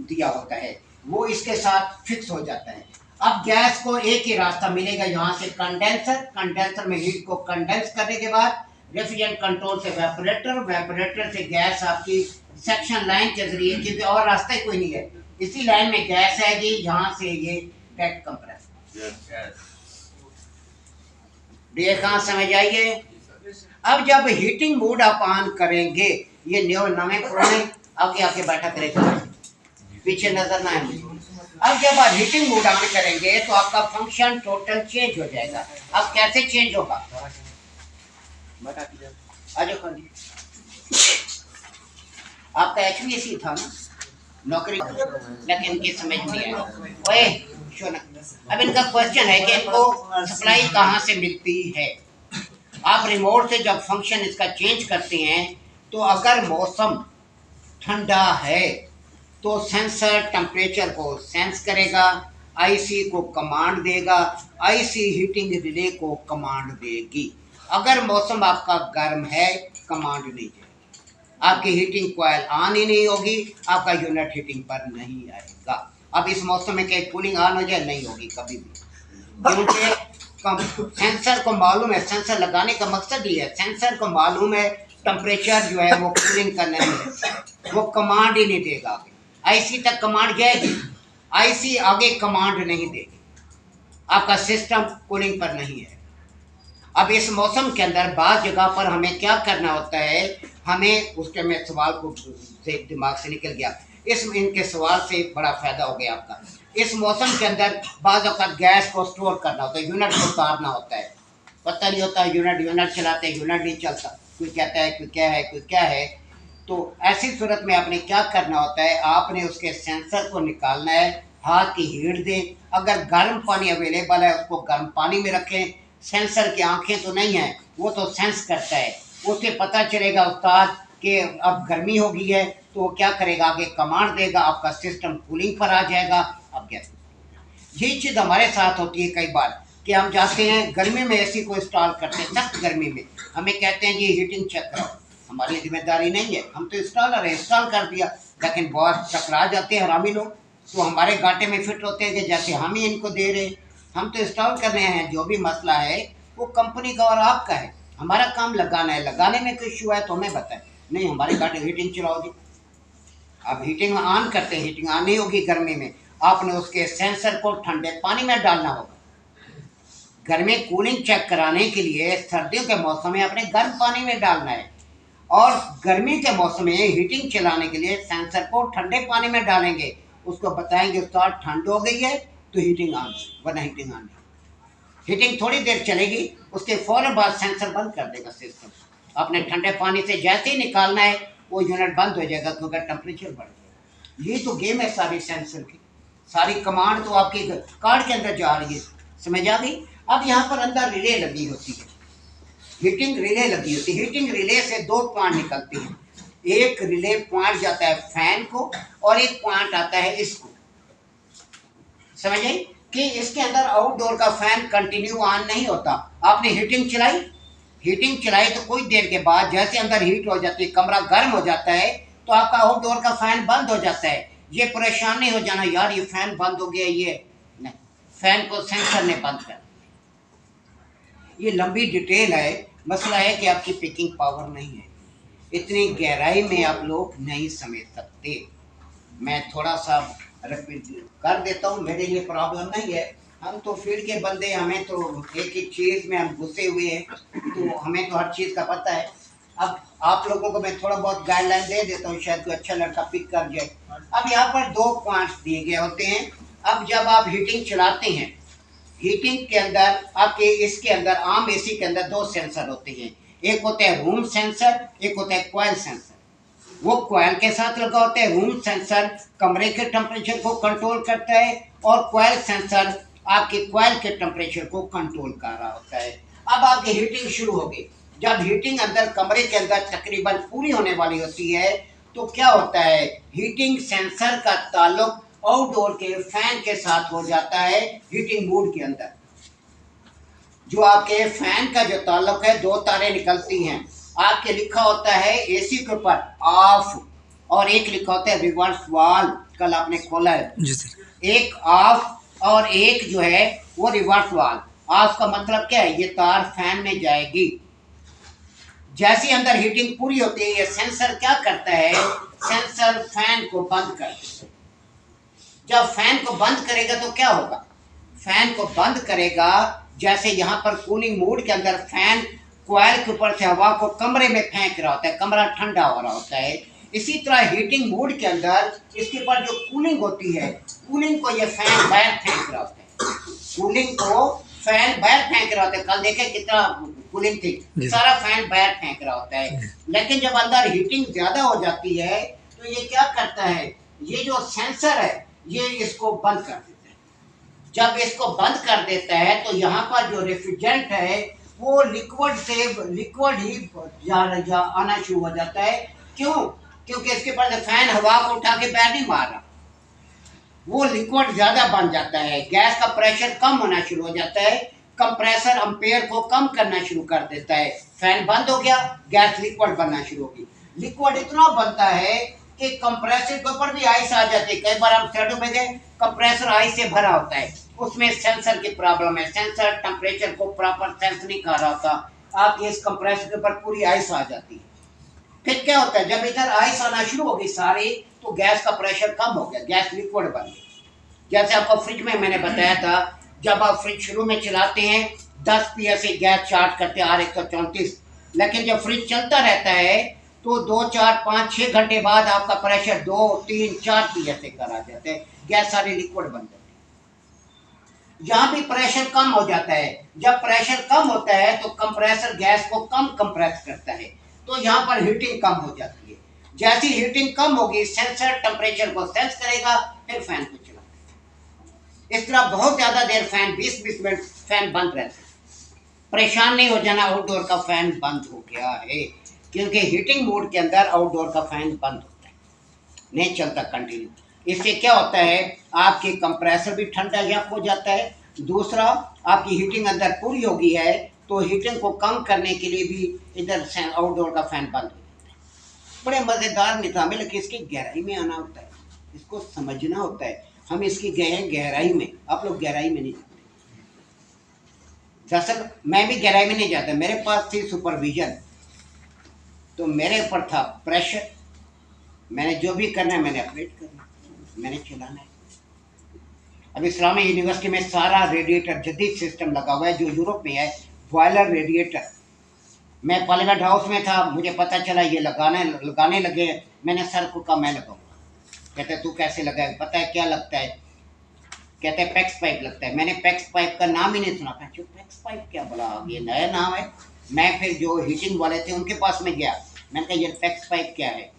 दिया होता है, वो इसके साथ फिक्स हो जाता है। अब गैस को एक ही रास्ता मिलेगा, यहाँ से कंडेंसर, कंडेंसर में हीट को कंडेंस करने के बाद रेफ्रिजरेंट कंट्रोल से वेपरेटर, वेपरेटर से गैस आपकी सेक्शन लाइन के जरिए, क्योंकि और रास्ता ही कोई नहीं है, इसी लाइन में गैस आएगी, यहाँ से ये डेड कंप्रेसर। ये कहाँ समझ आइए। अब जब हीटिंग मोड आप ऑन करेंगे, ये नवे पुराने आगे आके बैठा करेगा, पीछे नजर ना आए। अब जब आप हीटिंग मोड ऑन करेंगे तो आपका फंक्शन टोटल चेंज हो जाएगा। अब कैसे चेंज होगा, आपका HVAC था ना नौकरी, लेकिन इनकी समझ नहीं आया। ओए अब इनका क्वेश्चन है कि इनको सप्लाई कहाँ से मिलती है। आप रिमोट से जब फंक्शन इसका चेंज करते हैं, तो अगर मौसम ठंडा है तो सेंसर टेम्परेचर को सेंस करेगा, आईसी को कमांड देगा, आईसी हीटिंग रिले को कमांड देगी। अगर मौसम आपका गर्म है, कमांड नहीं देगी, आपकी हीटिंग कॉइल ऑन ही नहीं होगी, आपका यूनिट हीटिंग पर नहीं आएगा। अब इस मौसम में क्या कूलिंग ऑन हो जाए, नहीं होगी कभी भी, क्योंकि सेंसर को मालूम है, सेंसर लगाने का मकसद ही है, सेंसर को मालूम है टेम्परेचर जो है वो कूलिंग का नहीं है, वो कमांड ही नहीं देगा। आगे आईसी तक कमांड जाएगी, आईसी आगे कमांड नहीं देगी, आपका सिस्टम कूलिंग पर नहीं है। अब इस मौसम के अंदर बाज़ जगह पर हमें क्या करना होता है, हमें उसके में सवाल को से दिमाग से निकल गया, इस इनके सवाल से बड़ा फ़ायदा हो गया आपका। इस मौसम के अंदर बाज़ औक़ात गैस को स्टोर करना होता है, यूनिट को उतारना होता है, पता नहीं होता यूनिट चलाते हैं, यूनिट नहीं चलता, कोई कहता है कोई क्या है। तो ऐसी सूरत में आपने क्या करना होता है, आपने उसके सेंसर को निकालना है, हाथ की हीट दें, अगर गर्म पानी अवेलेबल है उसको गर्म पानी में रखें। सेंसर की आंखें तो नहीं हैं, वो तो सेंस करता है, उसे पता चलेगा उस्ताद कि अब गर्मी हो गई है, तो वो क्या करेगा, आगे कमांड देगा, आपका सिस्टम कूलिंग पर आ जाएगा। अब क्या, यही चीज़ हमारे साथ होती है कई बार कि हम जाते हैं गर्मी में एसी को इंस्टॉल करते हैं, सख्त गर्मी में हमें कहते हैं ये हीटिंग चेक कराओ, हमारी जिम्मेदारी नहीं है, हम तो इंस्टॉलर है, इंस्टॉल कर दिया, लेकिन बहुत टकरा जाते हैं हरामी लोग, तो हमारे घाटे में फिट होते हैं कि जैसे हम ही इनको दे रहे, हम तो इंस्टॉल कर रहे हैं। जो भी मसला है वो कंपनी का और आपका है, हमारा काम लगाना है, लगाने में कोई इशू है तो हमें बताएं, नहीं हमारे घाटे हीटिंग चलाओ जी। अब हीटिंग ऑन करते हैं, हीटिंग ऑन नहीं होगी गर्मी में, आपने उसके सेंसर को ठंडे पानी में डालना होगा। गर्मी कूलिंग चेक कराने के लिए सर्दियों के मौसम में अपने गर्म पानी में डालना है, और गर्मी के मौसम में हीटिंग चलाने के लिए सेंसर को ठंडे पानी में डालेंगे, उसको बताएंगे उस्ताद ठंड हो गई है तो हीटिंग ऑन, वरना हीटिंग ऑन नहीं। हीटिंग थोड़ी देर चलेगी, उसके फौरन बाद सेंसर बंद कर देगा सिस्टम, अपने ठंडे पानी से जैसे ही निकालना है वो यूनिट बंद हो जाएगा, क्योंकि टेम्परेचर बढ़ जाएगा। ये तो गेम है सारी सेंसर की, सारी कमांड तो आपकी कार्ड के अंदर जा रही है, समझ आ गई। अब यहाँ पर अंदर रिले लगी होती है, हीटिंग रिले लगी होती है, हीटिंग रिले से दो पॉइंट निकलते हैं, एक रिले पॉइंट जाता है फैन को और एक पॉइंट आता है इसको, समझ आई कि इसके अंदर आउटडोर का फैन कंटिन्यू ऑन नहीं होता। आपने हीटिंग चलाई तो कुछ देर के बाद जैसे अंदर हीट हो जाती है, कमरा गर्म हो जाता है, तो आपका आउटडोर का फैन बंद हो जाता है। ये परेशान नहीं हो जाना यार ये फैन बंद हो गया, ये नहीं, फैन को सेंसर ने बंद कर दिया। ये लंबी डिटेल है, मसला है कि आपकी पिकिंग पावर नहीं है, इतनी गहराई में आप लोग नहीं समझ सकते। मैं थोड़ा सा कर देता हूँ, मेरे लिए प्रॉब्लम नहीं है, हम तो फील्ड के बंदे, हमें तो एक एक चीज़ में हम घुसे हुए हैं, तो हमें तो हर चीज़ का पता है। अब आप लोगों को मैं थोड़ा बहुत गाइडलाइन दे देता हूँ, शायद कोई अच्छा लड़का पिक कर जाए। अब यहाँ पर 2 पॉइंट्स दिए गए होते हैं। अब जब आप हीटिंग चलाते हैं, हीटिंग के अंदर आपके इसके अंदर आम एसी के अंदर 2 सेंसर होते हैं। एक होता है रूम सेंसर, एक होता है कॉइल सेंसर। वो कॉइल के साथ लगा होता है। रूम सेंसर कमरे के टेम्परेचर को कंट्रोल करता है और कॉइल सेंसर आपके कॉइल के टेम्परेचर को कंट्रोल कर रहा होता है। अब आपकी हीटिंग शुरू होगी। जब हीटिंग अंदर कमरे के अंदर तकरीबन पूरी होने वाली होती है तो क्या होता है, हीटिंग सेंसर का ताल्लुक आउटडोर के फैन के साथ हो जाता है। हीटिंग मोड के अंदर जो आपके फैन का जो ताल्लुक है, 2 तारें निकलती हैं। आपके लिखा होता है एसी के ऊपर ऑफ और एक लिखा होता है रिवर्स वाल। कल आपने खोला है जी सर। एक ऑफ और एक जो है वो रिवर्स वाल। ऑफ का मतलब क्या है, ये तार फैन में जाएगी। जैसे अंदर हीटिंग पूरी होती है, ये सेंसर क्या करता है, सेंसर फैन को बंद कर देता है। जब फैन को बंद करेगा तो क्या होगा, फैन को बंद करेगा, जैसे यहाँ पर कूलिंग मोड के अंदर फैन कॉइल के ऊपर से हवा को कमरे में फेंक रहा होता है, कमरा ठंडा हो रहा होता है। इसी तरह हीटिंग मोड के अंदर इसके ऊपर जो कूलिंग होती है, कूलिंग को ये फैन बाहर फेंक रहा होता है। कूलिंग को फैन बाहर फेंक रहा होता है। कल देखे कितना कूलिंग थी, सारा फैन बाहर फेंक रहा होता है। लेकिन जब अंदर हीटिंग ज्यादा हो जाती है तो ये क्या करता है, ये जो सेंसर है ये इसको बंद कर देता है। जब इसको बंद कर देता है तो यहाँ पर जो रेफ्रिजरेंट है वो लिक्विड से लिक्विड ही आना शुरू हो जाता है। क्यों, क्योंकि इसके पास फैन हवा को उठा के बाहर नहीं मार रहा, वो लिक्विड ज्यादा बन जाता है। गैस का प्रेशर कम होना शुरू हो जाता है। कंप्रेसर एम्पेयर को कम करना शुरू कर देता है। फैन बंद हो गया, गैस लिक्विड बनना शुरू होगी। लिक्विड इतना बनता है कि कंप्रेसर के ऊपर भी आइस आ जाती है। कई बार हम शैडो में गए, कंप्रेसर आइस से भरा होता है, उसमें सेंसर की प्रॉब्लम है। सेंसर टेम्परेचर को प्रॉपर सेंस नहीं कर रहा होता, आपके इस कंप्रेसर के ऊपर पूरी आइस आ जाती है। फिर क्या होता है, जब इधर आइस आना शुरू होगी सारी, तो गैस का प्रेशर कम हो गया, गैस लिक्विड बन गई। जैसे आपको फ्रिज में मैंने बताया था, जब आप फ्रिज शुरू में चलाते हैं 10 पीएसए गैस चार्ज करते हैं R134, लेकिन जब फ्रिज चलता रहता है तो 2, 4, 5, 6 घंटे बाद आपका प्रेशर 2, 3, 4 पीएसए कर आ जाते हैं, गैस सारी लिक्विड बन जाती है। यहाँ भी प्रेशर कम हो जाता है। जब प्रेशर कम होता है तो कंप्रेसर गैस को कम कंप्रेस करता है, तो यहाँ पर हीटिंग कम हो जाती है। जैसी हीटिंग कम होगी, सेंसर टेम्परेचर को सेंस करेगा, फिर फैन को चलाएगा। इस तरह बहुत ज्यादा देर फैन 20-20 मिनट फैन बंद रहता है। परेशान नहीं हो जाना आउटडोर का फैन बंद हो गया है, क्योंकि हीटिंग मोड के अंदर आउटडोर का फैन बंद होता है, नहीं चलता कंटिन्यू। इससे क्या होता है, आपके कंप्रेसर भी ठंडा या हो जाता है। दूसरा, आपकी हीटिंग अंदर पूरी हो गई है तो हीटिंग को कम करने के लिए भी इधर आउटडोर का फैन बंद हो जाता है। बड़े मज़ेदार निज़ाम है, लेकिन इसकी गहराई में आना होता है, इसको समझना होता है। हम इसकी गहराई में, आप लोग गहराई में नहीं जाते। दरअसल मैं भी गहराई में नहीं जाता। मेरे पास थी सुपरविजन, तो मेरे ऊपर था प्रेशर, मैंने जो भी करना है मैंने ऑपरेट करना, मैंने चलाना है। अब इस्लामी यूनिवर्सिटी में सारा रेडिएटर जदीद सिस्टम लगा हुआ है जो यूरोप में है, बॉयलर रेडिएटर। मैं पार्लियामेंट हाउस में था, मुझे पता चला ये लगाने लगे। मैंने सर को कहा मैं लगाऊंगा। कहते तू कैसे लगाए, पता है क्या लगता है, कहते हैं पैक्स पाइप लगता है। मैंने पैक्स पाइप का नाम ही नहीं सुना। पैक्स पाइप क्या बोला, ये नया नाम है। मैं फिर जो हीटिंग वाले थे उनके पास में गया, मैंने कहा ये पैक्स पाइप क्या है।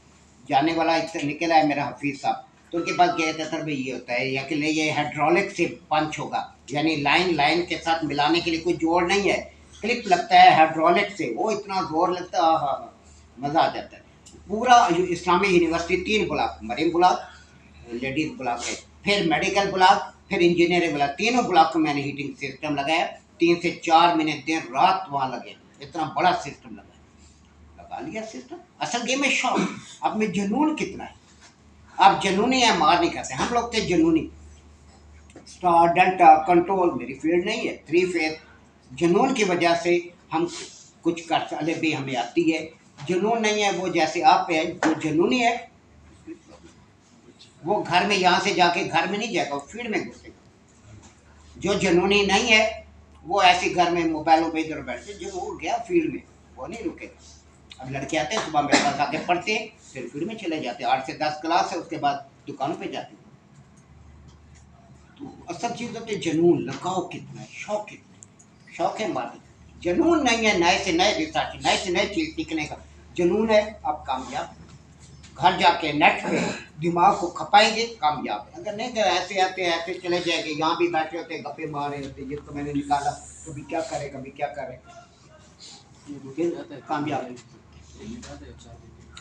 जाने वाला इससे निकला है मेरा हफीज साहब, तो उनके पास गया था, सर भाई ये होता है, या कि ये हाइड्रोलिक से पंच होगा, यानी लाइन के साथ मिलाने के लिए कोई जोड़ नहीं है, क्लिप लगता है हाइड्रोलिक से, वो इतना जोर लगता है, हाँ मज़ा आ जाता है। पूरा Islami university 3 block, marine block, ladies block है, फिर मेडिकल ब्लॉक, फिर इंजीनियरिंग ब्लॉक, तीनों ब्लॉक में मैंने हीटिंग सिस्टम लगाया। 3 से 4 महीने दिन रात वहाँ लगे, इतना बड़ा सिस्टम लगा लिया सिस्टम। असल गेम है शौक, अब में जुनून कितना है। आप जुनूनी है, मार नहीं करते। हम लोग थे जुनूनी, स्टार डेल्टा कंट्रोल मेरी फील्ड नहीं है, 3 फेज। जुनून की वजह से हम कुछ कर सकते भी हमें आती है। जुनून नहीं है वो, जैसे आप है, जो जुनूनी है वो घर में यहाँ से जाके घर में नहीं जाएगा, वो फील्ड में घुसेगा। जो जुनूनी नहीं है वो ऐसे घर में मोबाइलों पे इधर बैठे, जुनून गया फील्ड में, वो नहीं रुकेगा। अब लड़के आते हैं सुबह मेरे पास आके पढ़ते हैं, फिर फील्ड में चले जाते हैं, 8 से 10 क्लास है, उसके बाद दुकानों पे जाते हैं। तो असल चीज़ होती है जुनून, लगाओ कितना है, शौक कितना है, शौक है मालिक, जुनून नहीं है नए से नए रिसर्च, नए से नए चीज़ सीखने का जुनून है, आप कामयाब। घर जाके नेट पे दिमाग को खपाएंगे, कामयाब है। अगर नहीं तो ऐसे आते ऐसे चले जाएंगे, यहाँ भी बैठे होते गप्पे मार रहे होते, ये तो मैंने निकाला, कभी क्या करे कभी क्या करे, फिर कामयाब है।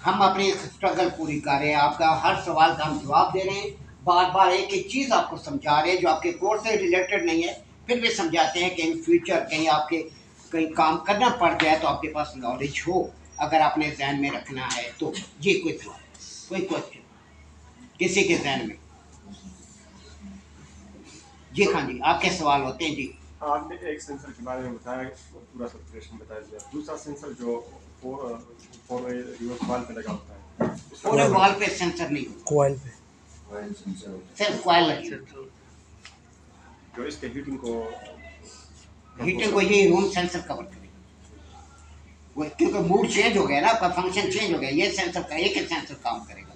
हम अपनी स्ट्रगल पूरी कर रहे हैं, आपका हर सवाल का हम जवाब दे रहे हैं, बार बार एक एक चीज़ आपको समझा रहे हैं जो आपके कोर्स से रिलेटेड नहीं है, फिर भी समझाते हैं कि इन फ्यूचर कहीं आपके कहीं काम करना पड़ जाए तो आपके पास नॉलेज हो, अगर आपने जहन में रखना है तो। जी कोई सवाल, कोई क्वेश्चन किसी के जहन में? जी हाँ जी, आपके सवाल होते हैं जी। आपने एक सेंसर के बारे में बताया, पूरा सब्सक्रिप्शन बता दिया। दूसरा सेंसर जो वाल पे लगा होता है, पूरे वॉल पे सेंसर नहीं होता, कोयल पे सिर्फ कॉइल लगी, जो इसके हीटिंग को ये रूम सेंसर कवर करेगा। वो क्योंकि मूड चेंज हो गया ना, आपका फंक्शन चेंज हो गया, ये सेंसर का एक ही सेंसर काम करेगा।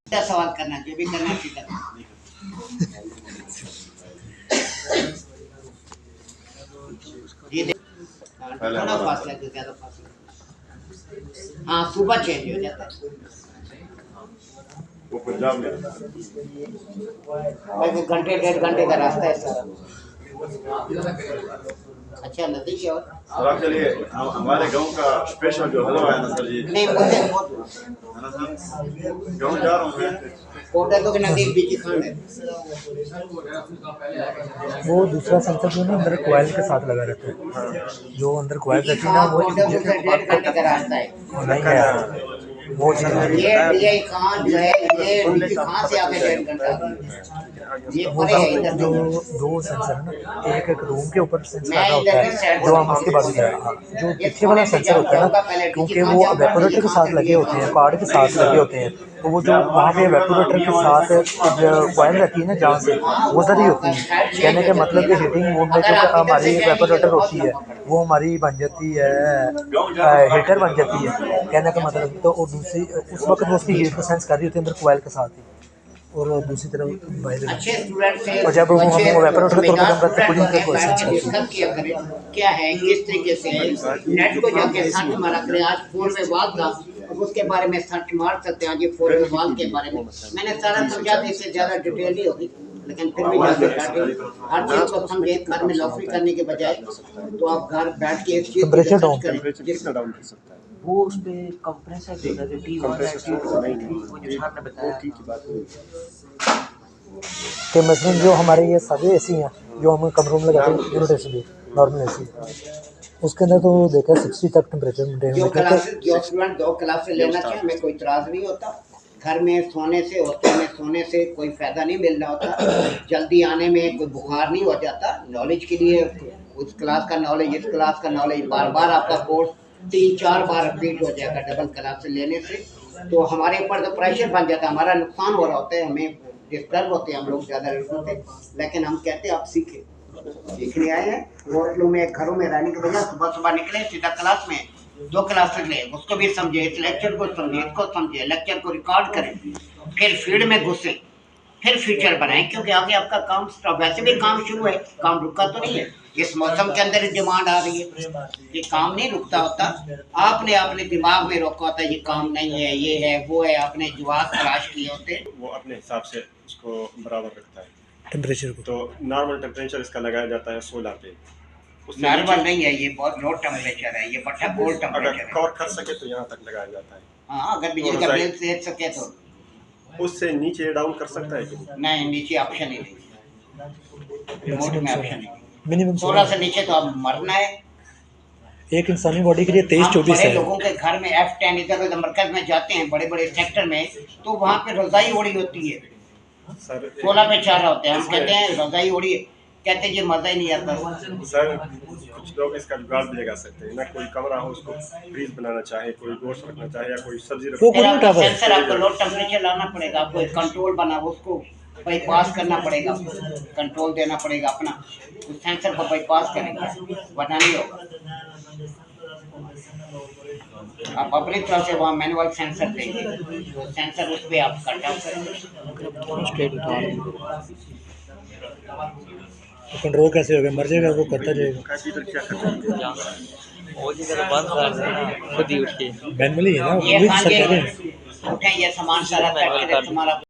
सीधा सवाल करना, जो भी करना सीधा। ये थोड़ा फासला है, ज्यादा फासला, हाँ सुबह चेंज हो जाता है, वो पंजाब में घंटे 1.5 घंटे का रास्ता है सारा। अच्छा नदी की और सर आपके लिए हमारे गांव का स्पेशल जो हलवा है ना सर जी, नहीं मुझे बहुत है ना सर, गांव जा रहा हूँ मैं, कोटा तो के नजदीक बीची खान है। वो दूसरा सेंसर जो ना अंदर कोयल के साथ लगा रहता है, जो अंदर कोयल रहती है ना वो कोटा तो 1.5 घंटे का रास्ता है। नहीं है वो चीज़ ये खान जो है, ये बीची खान से आगे 1.5 घंटा, ये वो परे है इधर जो नहीं। दो सेंसर है ना, एक एक रूम के ऊपर सेंसर मैं लगा होता इधर है, की साइड जो हम उसके बाद जो पीछे वाला सेंसर होता है ना, क्योंकि वो वेपोरेटर के साथ लगे होते हैं, कार्ड के साथ लगे होते हैं, तो वो जो वहाँ पे वेपोरेटर के साथ कॉइल रहती है ना जहाँ से वो ज़री होती है, कहने का मतलब कि हीटिंग मोड में जो हमारी वेपोरेटर होती है वो हमारी बन जाती है हीटर बन जाती है, कहने का मतलब। तो और दूसरी उस वक्त वो उसकी हीट को सेंस कर रही होती है अंदर कोयल के साथ ही, और दूसरी तरफ बाहर। अच्छे स्टूडेंट से और जब वो हम वेपोरेटर को समझदार करते हैं कूलिंग स्टूडेंट को बैठ के सेंस करती है। डिस्कस किया करें क्या है, किस तरीके से है, नेट को जाके सर्च मारा करें। आज 4वे वाल था, अब उसके बारे में सर्च मार सकते हैं, आज ये 4वे वाल के बारे में मैंने सारा समझा दिया, इससे ज़्यादा डिटेल नहीं होगी, लेकिन फिर भी जाके बैठे हर चीज़ को समझे। घर में नौकरी करने के बजाय तो आप घर बैठ के इस चीज़ को टेम्परेचर रिसर्च करें। टेम्परेचर कितना डाउन कर सकता है? वो उस पे कंप्रेसर देगा जो T1 है, T2 है, वो जो सर ने बताया की बात नहीं। कि मसलन जो हमारे ये सारे एसी हैं जो हम कमरों में लगाते हैं, यूनिट एसी भी नॉर्मल एसी, उसके अंदर तो देखा 60 तक टेम्परेचर मेंटेन जो होता है। क्लासेस जो स्टूडेंट 2 क्लासेस लेना चाहिए, हमें कोई इतराज़ नहीं होता। घर में सोने से, हॉस्टल में सोने से कोई फ़ायदा नहीं मिल रहा होता, जल्दी आने में कोई बुखार नहीं हो जाता। नॉलेज के लिए उस क्लास का नॉलेज, इस क्लास का नॉलेज, बार बार आपका कोर्स 3-4 बार रिपीट हो जाएगा डबल क्लास से लेने से, तो हमारे ऊपर तो प्रेशर बन जाता है, हमारा नुकसान हो रहा होता है, हमें डिस्टर्ब होते हैं हम लोग ज़्यादा होते, लेकिन हम कहते हैं आप सीखें, सीखने आए हैं। होटलों में घरों में रहने के बजाय सुबह सुबह निकले सीधा क्लास में 2 क्लास ले, उसको भी समझे, इस लेक्चर को समझे, इसको समझे, लेक्चर को रिकॉर्ड करें, फिर फील्ड में घुसे, फिर फ्यूचर बनाएं, क्योंकि आगे आपका काम वैसे भी काम शुरू है, काम रुका तो नहीं है। इस मौसम के अंदर डिमांड आ रही है, ये काम नहीं रुकता होता। आपने अपने दिमाग में रोका होता है ये काम नहीं है, ये है वो है, आपने जवाब तलाश किए होते। वो अपने हिसाब से उसको बराबर रखता है टेम्परेचर को तो नॉर्मल टेम्परेचर इसका लगाया जाता है 16 पे। उससे नॉर्मल नीचे नहीं है, ये बहुत लो टेम्परेचर है, ये बड़ा कोल्ड अगर टेम्परेचर है। कवर कर सके तो यहाँ तक लगाया जाता है। हाँ, अगर बिजली का बिल से सके तो उससे नीचे डाउन कर सकता है कि नहीं? नहीं, नीचे ऑप्शन ही नहीं, रिमोट में ऑप्शन नहीं। मिनिमम 16 से नीचे तो अब मरना है। एक इंसानी बॉडी के लिए 23-24 बड़े है। लोगों के घर में F10 इधर उधर मरकज में जाते हैं, बड़े बड़े सेक्टर में, तो वहाँ पे रजाई ओढ़ी होती है, सर 16 पे 4 होते हैं, हम कहते हैं रजाई ओढ़ी, कहते हैं ये मजा ही नहीं आता। सर कुछ लोग इसका जुगाड़ भी लगा सकते हैं ना, कोई कमरा हो उसको फ्रीज बनाना चाहे, कोई गोश्त रखना चाहे या कोई सब्जी वो फिर कूलिंग आपको टावर है। सेंसर, आपको लो टेम्परेचर लाना पड़ेगा, आपको एक कंट्रोल बना उसको बाईपास करना पड़ेगा, कंट्रोल देना पड़ेगा अपना, उस सेंसर को बाईपास करेंगे वरना नहीं होगा। आप अपनी तरफ से वहाँ मैनुअल सेंसर देंगे, तो सेंसर उस पर आप कट ऑफ करेंगे। स्ट्रेट उठा रहे हैं तो कंट्रोल कैसे होगा, मर जाएगा वो, करता जाएगा। इधर क्या करते हैं? वो जी जरा बंद कर देना खुद ही उठ के। मैनुअली है ना, ये वो खान सरकारें के उठे ये सामान सारा मैनुअल कर तुम्हारा